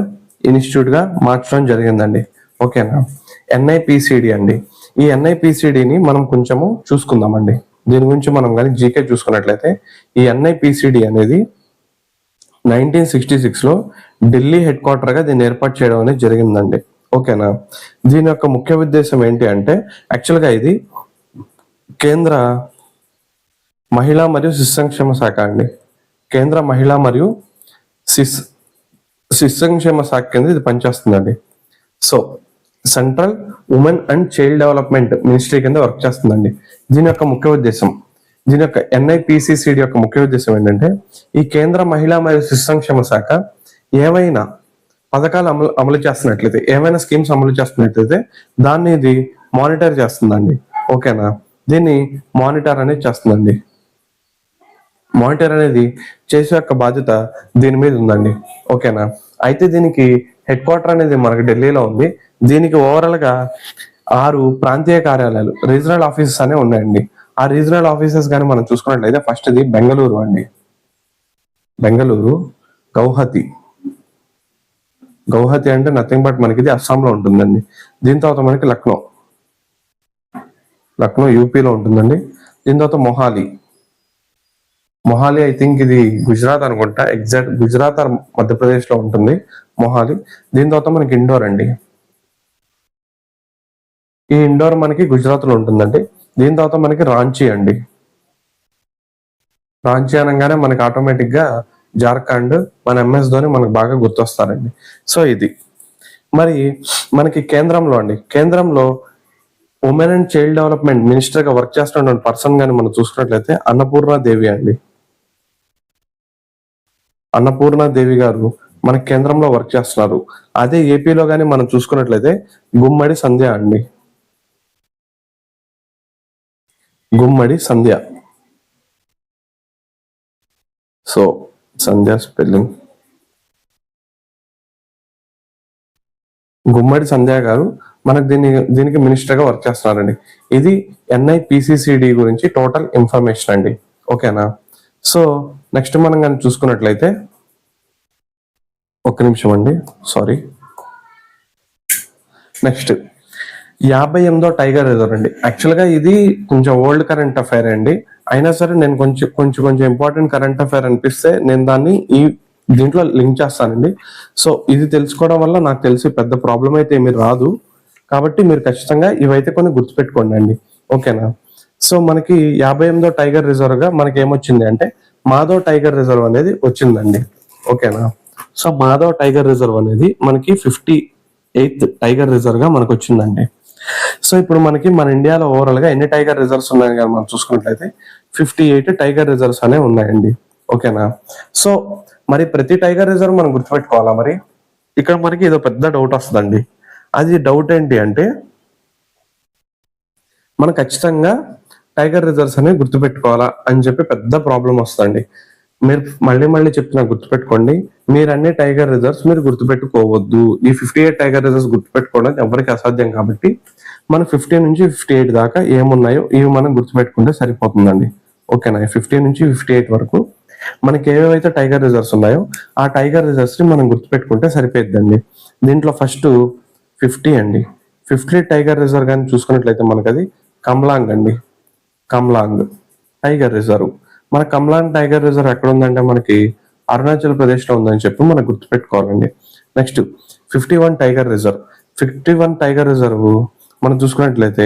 ఇన్స్టిట్యూట్ గా మార్చడం జరిగిందండి. ఓకేనా. NIPCD అండి. ఈ NIPCDని మనం కొంచెము చూసుకుందామండి. దీని గురించి మనం కానీ జీకే చూసుకున్నట్లయితే ఈ NIPCD అనేది 1966 లో ఢిల్లీ హెడ్ క్వార్టర్ గా దీన్ని ఏర్పాటు చేయడం అనేది జరిగిందండి. ఓకేనా. దీని యొక్క ముఖ్య ఉద్దేశం ఏంటి అంటే యాక్చువల్గా ఇది కేంద్ర మహిళా మరియు శిశు సంక్షేమ శాఖ అండి. కేంద్ర మహిళా మరియు శిశు సంక్షేమ శాఖ కింద ఇది పనిచేస్తుందండి. So central women and child development ministry కింద వర్క్ చేస్తుందండి. దీని యొక్క NIPCCD యొక్క ముఖ్య ఉద్దేశం ఏంటంటే ఈ కేంద్ర మహిళా మరియు శిశు సంక్షేమ శాఖ ఏవైనా పథకాలు అమలు చేస్తున్నట్లయితే, ఏమైనా స్కీమ్స్ అమలు చేస్తున్నట్లయితే దాన్ని ఇది మానిటర్ చేస్తుందండి. ఓకేనా. దీన్ని మానిటర్ అనేది చేస్తుందండి. మానిటర్ అనేది చేసే యొక్క బాధ్యత దీని మీద ఉందండి. ఓకేనా. అయితే దీనికి హెడ్ క్వార్టర్ అనేది మనకి ఢిల్లీలో ఉంది. దీనికి ఓవరాల్ గా 6 ప్రాంతీయ కార్యాలయాలు, రీజనల్ ఆఫీసెస్ అనేవి ఉన్నాయండి. ఆ రీజనల్ ఆఫీసెస్ కానీ మనం చూసుకున్నట్లయితే ఫస్ట్ ఇది బెంగళూరు అండి. గౌహతి అంటే నథింగ్ బట్ మనకి ఇది అస్సాంలో ఉంటుందండి. దీని తర్వాత మనకి లక్నో యూపీలో ఉంటుందండి. దీని తర్వాత మొహాలి ఐ థింక్ ఇది గుజరాత్ అనుకుంటా, ఎగ్జాక్ట్ గుజరాత్ ఆర్ మధ్యప్రదేశ్ లో ఉంటుంది మొహాలి. దీని తర్వాత మనకి ఇండోర్ అండి. ఈ ఇండోర్ మనకి గుజరాత్ లో ఉంటుందండి. దీని తర్వాత మనకి రాంచీ అండి. రాంచీ అనగానే మనకి ఆటోమేటిక్ గా జార్ఖండ్, మన MS ధోని మనకు బాగా గుర్తొస్తారండి. సో ఇది మరి మనకి కేంద్రంలో women and child development minister గా వర్క్ చేస్తున్న పర్సన్ గాని మనం చూసుకున్నట్లయితే అన్నపూర్ణాదేవి గారు మన కేంద్రంలో వర్క్ చేస్తున్నారు. అదే ఏపీలో గాని మనం చూసుకున్నట్లయితే గుమ్మడి సంధ్య. సో సంధ్య స్పెల్లింగ్ గుమ్మడి సంధ్య గారు మనకు దీనికి మినిస్టర్ గా వర్క్ చేస్తున్నారండి. ఇది NIPCCD గురించి టోటల్ ఇన్ఫర్మేషన్ అండి. ఓకేనా. సో నెక్స్ట్ మనం కానీ చూసుకున్నట్లయితే ఒక్క నిమిషం అండి, నెక్స్ట్ 58వ టైగర్ రిజర్వ్ అండి. యాక్చువల్గా ఇది కొంచెం ఓల్డ్ కరెంట్ అఫైర్ అండి. అయినా సరే నేను కొంచెం ఇంపార్టెంట్ కరెంట్ అఫైర్ అనిపిస్తే నేను దాన్ని దీంట్లో లింక్ చేస్తానండి. సో ఇది తెలుసుకోవడం వల్ల నాకు తెలిసి పెద్ద ప్రాబ్లం అయితే ఏమి రాదు. కాబట్టి మీరు ఖచ్చితంగా ఇవైతే కొన్ని గుర్తుపెట్టుకోండి అండి. ఓకేనా. సో మనకి 58వ టైగర్ రిజర్వ్ గా మనకి ఏమొచ్చింది అంటే మాధవ్ టైగర్ రిజర్వ్ అనేది వచ్చిందండి. ఓకేనా. సో మాధవ్ టైగర్ రిజర్వ్ అనేది మనకి 58th టైగర్ రిజర్వ్ గా మనకు వచ్చిందండి. సో ఇప్పుడు మనకి మన ఇండియాలో ఓవరాల్ గా ఎన్ని టైగర్ రిజర్వ్స్ ఉన్నాయి కానీ మనం చూసుకున్నట్లయితే 58 టైగర్ రిజర్వ్స్ అనేవి ఉన్నాయండి. ఓకేనా. సో మరి ప్రతి టైగర్ రిజర్వ్ మనం గుర్తుపెట్టుకోవాలా? మరి ఇక్కడ మనకి ఏదో పెద్ద డౌట్ వస్తుందండి. అది డౌట్ ఏంటి అంటే మనం ఖచ్చితంగా టైగర్ రిజర్వ్స్ అనేవి గుర్తుపెట్టుకోవాలా అని చెప్పి పెద్ద ప్రాబ్లం వస్తుందండి. మీరు మళ్ళీ చెప్తున్నా గుర్తుపెట్టుకోండి. మీరు అన్ని టైగర్ రిజర్వ్స్ మీరు గుర్తుపెట్టుకోవద్దు. ఈ 58 టైగర్ రిజర్వ్స్ గుర్తుపెట్టుకోవడం ఎవరికి అసాధ్యం. కాబట్టి మనం 50 నుంచి 58 దాకా ఏమున్నాయో ఇవి మనం గుర్తుపెట్టుకుంటే సరిపోతుందండి. ఓకేనా. 50 నుంచి 58 వరకు మనకి ఏవైతే టైగర్ రిజర్వ్స్ ఉన్నాయో ఆ టైగర్ రిజర్వ్స్ ని మనం గుర్తుపెట్టుకుంటే సరిపోద్దండి. దీంట్లో ఫస్ట్ 50 అండి. 50 టైగర్ రిజర్వ్ కానీ చూసుకున్నట్లయితే మనకి అది కమ్లాంగ్ టైగర్ రిజర్వ్. మన కమ్లాంగ్ టైగర్ రిజర్వ్ ఎక్కడ ఉందంటే మనకి అరుణాచల్ ప్రదేశ్ లో ఉందని చెప్పి మనం గుర్తుపెట్టుకోవాలండి. Next 51 tiger reserve. 51 tiger reserve మనం చూసుకున్నట్లయితే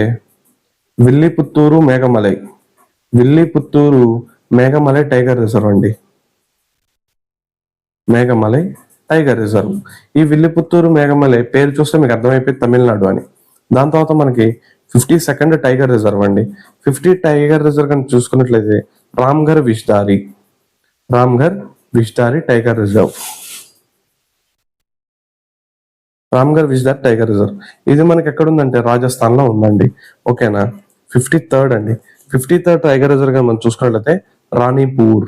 విల్లిపుత్తూరు మేఘమలై, విల్లిపుత్తూరు మేఘమలై టైగర్ రిజర్వ్ అండి. Meghamalai tiger reserve. ఈ విల్లిపుత్తూరు మేఘమలై పేరు చూస్తే మీకు అర్థమైపోయింది తమిళనాడు అని. దాని తర్వాత మనకి 52nd టైగర్ రిజర్వ్ అండి. 50 టైగర్ రిజర్వ్ కనుక చూసుకున్నట్లయితే Ramgarh విష్దారి, Ramgarh విష్దారి tiger reserve, Ramgarh విష్దారి tiger reserve. ఇది మనకి ఎక్కడ ఉందంటే రాజస్థాన్ లో ఉందండి. ఓకేనా. 53rd అండి. 53rd టైగర్ రిజర్వ్ గా మనం చూసుకున్నట్లయితే రాణిపూర్,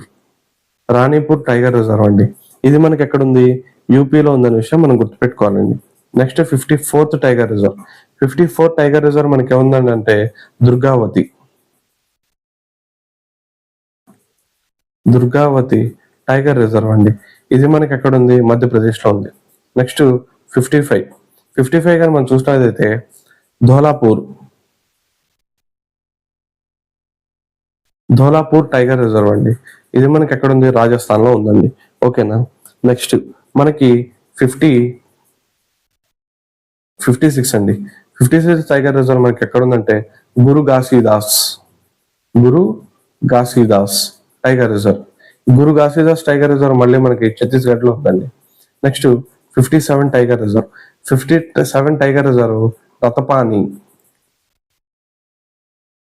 రాణిపూర్ టైగర్ రిజర్వ్ అండి. ఇది మనకి ఎక్కడ ఉంది? యూపీలో ఉందనే విషయం మనం గుర్తుపెట్టుకోవాలండి. Next 54th tiger reserve. 54th tiger reserve మనకి ఏముందండి అంటే దుర్గావతి, దుర్గావతి టైగర్ రిజర్వ్ అండి. ఇది మనకి ఎక్కడ ఉంది? మధ్యప్రదేశ్ లో ఉంది. నెక్స్ట్ 55, 55 కానీ మనం చూసినట్లయితే ధోలాపూర్, ధోలాపూర్ టైగర్ రిజర్వ్ అండి. ఇది మనకి ఎక్కడ ఉంది? రాజస్థాన్ లో ఉందండి. ఓకేనా. నెక్స్ట్ మనకి 56 అండి. 56 టైగర్ రిజర్వ్ మనకి ఎక్కడ ఉందంటే గురు ఘాసీదాస్, గురు ఘాసీదాస్ టైగర్ రిజర్వ్. గురు ఘాసీదాస్ టైగర్ రిజర్వ్ మళ్ళీ మనకి ఛత్తీస్గఢ్ లో ఉందండి. Next 57 tiger reserve. 57 tiger reserve Ratapani,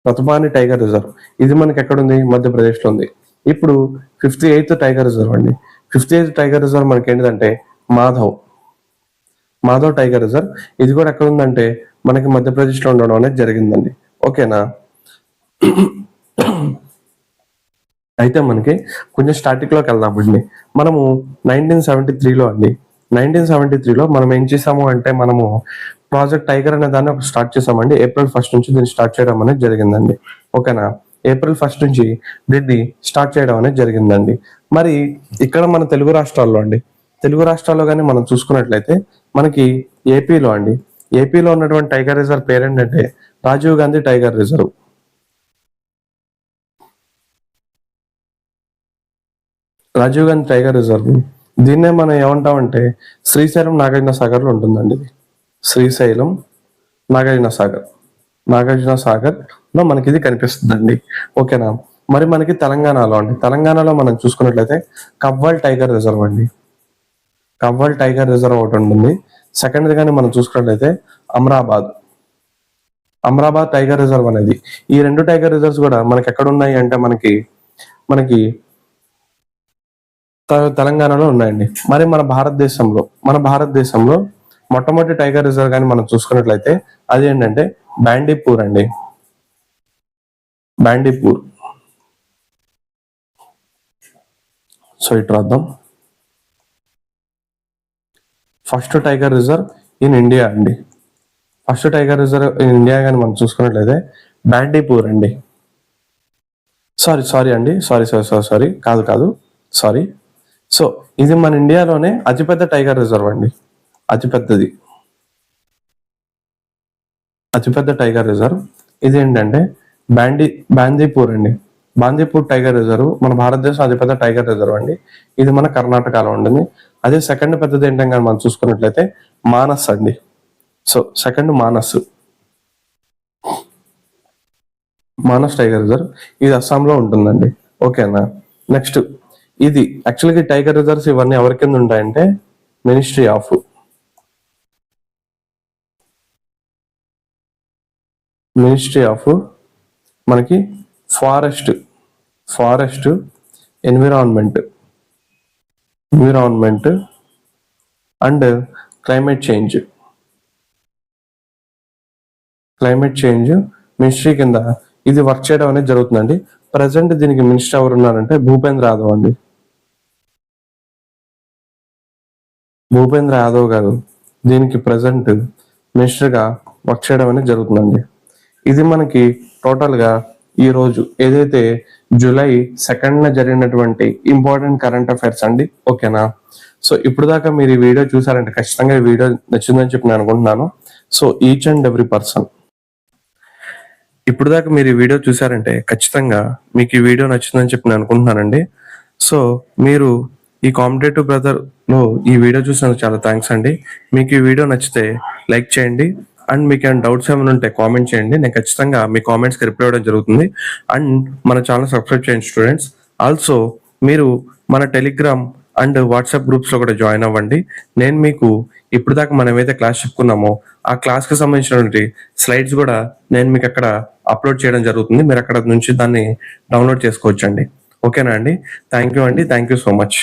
Ratapani tiger reserve. ఇది మనకి ఎక్కడ ఉంది? మధ్యప్రదేశ్ లో ఉంది. ఇప్పుడు 58th టైగర్ రిజర్వ్ అండి. 58th టైగర్ రిజర్వ్ మనకి ఏంటంటే మాధవ్, మాధవ్ టైగర్ రిజర్వ్. ఇది కూడా ఎక్కడ ఉందంటే మనకి మధ్యప్రదేశ్ లో ఉండడం అనేది జరిగిందండి. ఓకేనా. అయితే మనకి కొంచెం స్టాటిక్ లోకి వెళ్దామండి. మనము 1973లో అండి, 1973లో మనం ఏం చేసాము అంటే మనము ప్రాజెక్ట్ టైగర్ అనే దాన్ని స్టార్ట్ చేసామండి. April 1st నుంచి దీన్ని స్టార్ట్ చేయడం అనేది జరిగిందండి. ఓకేనా. April 1st నుంచి దీన్ని స్టార్ట్ చేయడం అనేది జరిగిందండి. మరి ఇక్కడ మన తెలుగు రాష్ట్రాల్లో అండి, తెలుగు రాష్ట్రాల్లో కానీ మనం చూసుకున్నట్లయితే మనకి ఏపీలో అండి, ఏపీలో ఉన్నటువంటి టైగర్ రిజర్వ్ పేరేంటంటే Rajiv Gandhi tiger reserve, Rajiv Gandhi tiger reserve. దీన్నే మనం ఏమంటామంటే శ్రీశైలం నాగార్జున సాగర్ లో ఉంటుందండి ఇది. శ్రీశైలం నాగార్జున సాగర్, నాగార్జున సాగర్ లో మనకి ఇది కనిపిస్తుందండి. ఓకేనా. మరి మనకి తెలంగాణలో అండి, తెలంగాణలో మనం చూసుకున్నట్లయితే కవ్వాల్ టైగర్ రిజర్వ్ అండి, కవ్వాల్ టైగర్ రిజర్వ్ ఒకటి ఉంటుంది. సెకండ్ గానీ మనం చూసుకున్నట్లయితే అమరాబాద్, అమరాబాద్ టైగర్ రిజర్వ్ అనేది. ఈ రెండు టైగర్ రిజర్వ్స్ కూడా మనకి ఎక్కడ ఉన్నాయి అంటే మనకి మనకి తెలంగాణలో ఉన్నాయండి. మరి మన భారతదేశంలో, మన భారతదేశంలో మొట్టమొదటి టైగర్ రిజర్వ్ కానీ మనం చూసుకున్నట్లయితే అది ఏంటంటే బాండీపూర్ అండి, బాండీపూర్. సో ఇటు రాద్దాం. First tiger reserve in India అండి, first tiger reserve in India కానీ మనం చూసుకున్నట్లయితే బాండీపూర్ అండి. సారీ అండి, సారీ కాదు సారీ. సో ఇది మన ఇండియాలోనే అతిపెద్ద టైగర్ రిజర్వ్ అండి, అతిపెద్దది, అతిపెద్ద టైగర్ రిజర్వ్ ఇది ఏంటంటే బాందీపూర్ అండి. బాందీపూర్ టైగర్ రిజర్వ్ మన భారతదేశం అతిపెద్ద టైగర్ రిజర్వ్ అండి. ఇది మన కర్ణాటకలో ఉంటుంది. అదే సెకండ్ పెద్దది ఏంటంటే మనం చూసుకున్నట్లయితే మానస్ అండి. So second Manas, Manas tiger reserve. ఇది అస్సాంలో ఉంటుందండి. ఓకేనా. నెక్స్ట్ ఇది యాక్చువల్గా టైగర్ రిజర్వ్స్ ఇవన్నీ ఎవరి కింద ఉంటాయంటే మినిస్ట్రీ ఆఫ్, మినిస్ట్రీ ఆఫ్ మనకి forest, forest environment, environment and climate change, climate change ministry కింద ఇది వర్క్ చేయడం అనేది జరుగుతుందండి. ప్రజెంట్ దీనికి మినిస్టర్ ఎవరు ఉన్నారంటే భూపేంద్ర యాదవ్ అండి, భూపేంద్ర యాదవ్ గారు దీనికి ప్రజెంట్ మినిస్టర్ గా వర్క్ చేయడం అనేది జరుగుతుందండి. ఇది మనకి టోటల్ గా ఈ రోజు ఏదైతే జూలై 2nd జరిగినటువంటి ఇంపార్టెంట్ కరెంట్ అఫైర్స్ అండి. ఓకేనా. సో ఇప్పుడు దాకా మీరు ఈ వీడియో చూసారంటే ఖచ్చితంగా ఈ వీడియో నచ్చిందని చెప్పి నేను అనుకుంటున్నాను. So each and every person ఇప్పుడు దాకా మీరు ఈ వీడియో చూసారంటే ఖచ్చితంగా మీకు ఈ వీడియో నచ్చిందని చెప్పి నేను అనుకుంటున్నానండి. సో మీరు ఈ కాంపిటేటివ్ బ్రదర్ లో ఈ వీడియో చూసినందుకు చాలా థ్యాంక్స్ అండి. మీకు ఈ వీడియో నచ్చితే లైక్ చేయండి అండ్ మీకు ఏమైనా డౌట్స్ ఏమైనా ఉంటే కామెంట్ చేయండి. నేను ఖచ్చితంగా మీ కామెంట్స్కి రిప్లై ఇవ్వడం జరుగుతుంది. అండ్ మన ఛానల్ సబ్స్క్రైబ్ చేయండి స్టూడెంట్స్. ఆల్సో మీరు మన టెలిగ్రామ్ అండ్ వాట్సాప్ గ్రూప్స్లో కూడా జాయిన్ అవ్వండి. నేను మీకు ఇప్పుడు దాకా మనం ఏదైతే క్లాస్ చెప్పుకున్నామో ఆ క్లాస్కి సంబంధించినటువంటి స్లైడ్స్ కూడా నేను మీకు అక్కడ అప్లోడ్ చేయడం జరుగుతుంది. మీరు అక్కడ నుంచి దాన్ని డౌన్లోడ్ చేసుకోవచ్చండి. ఓకేనా అండి? థ్యాంక్ యూ అండి. Thank you so much.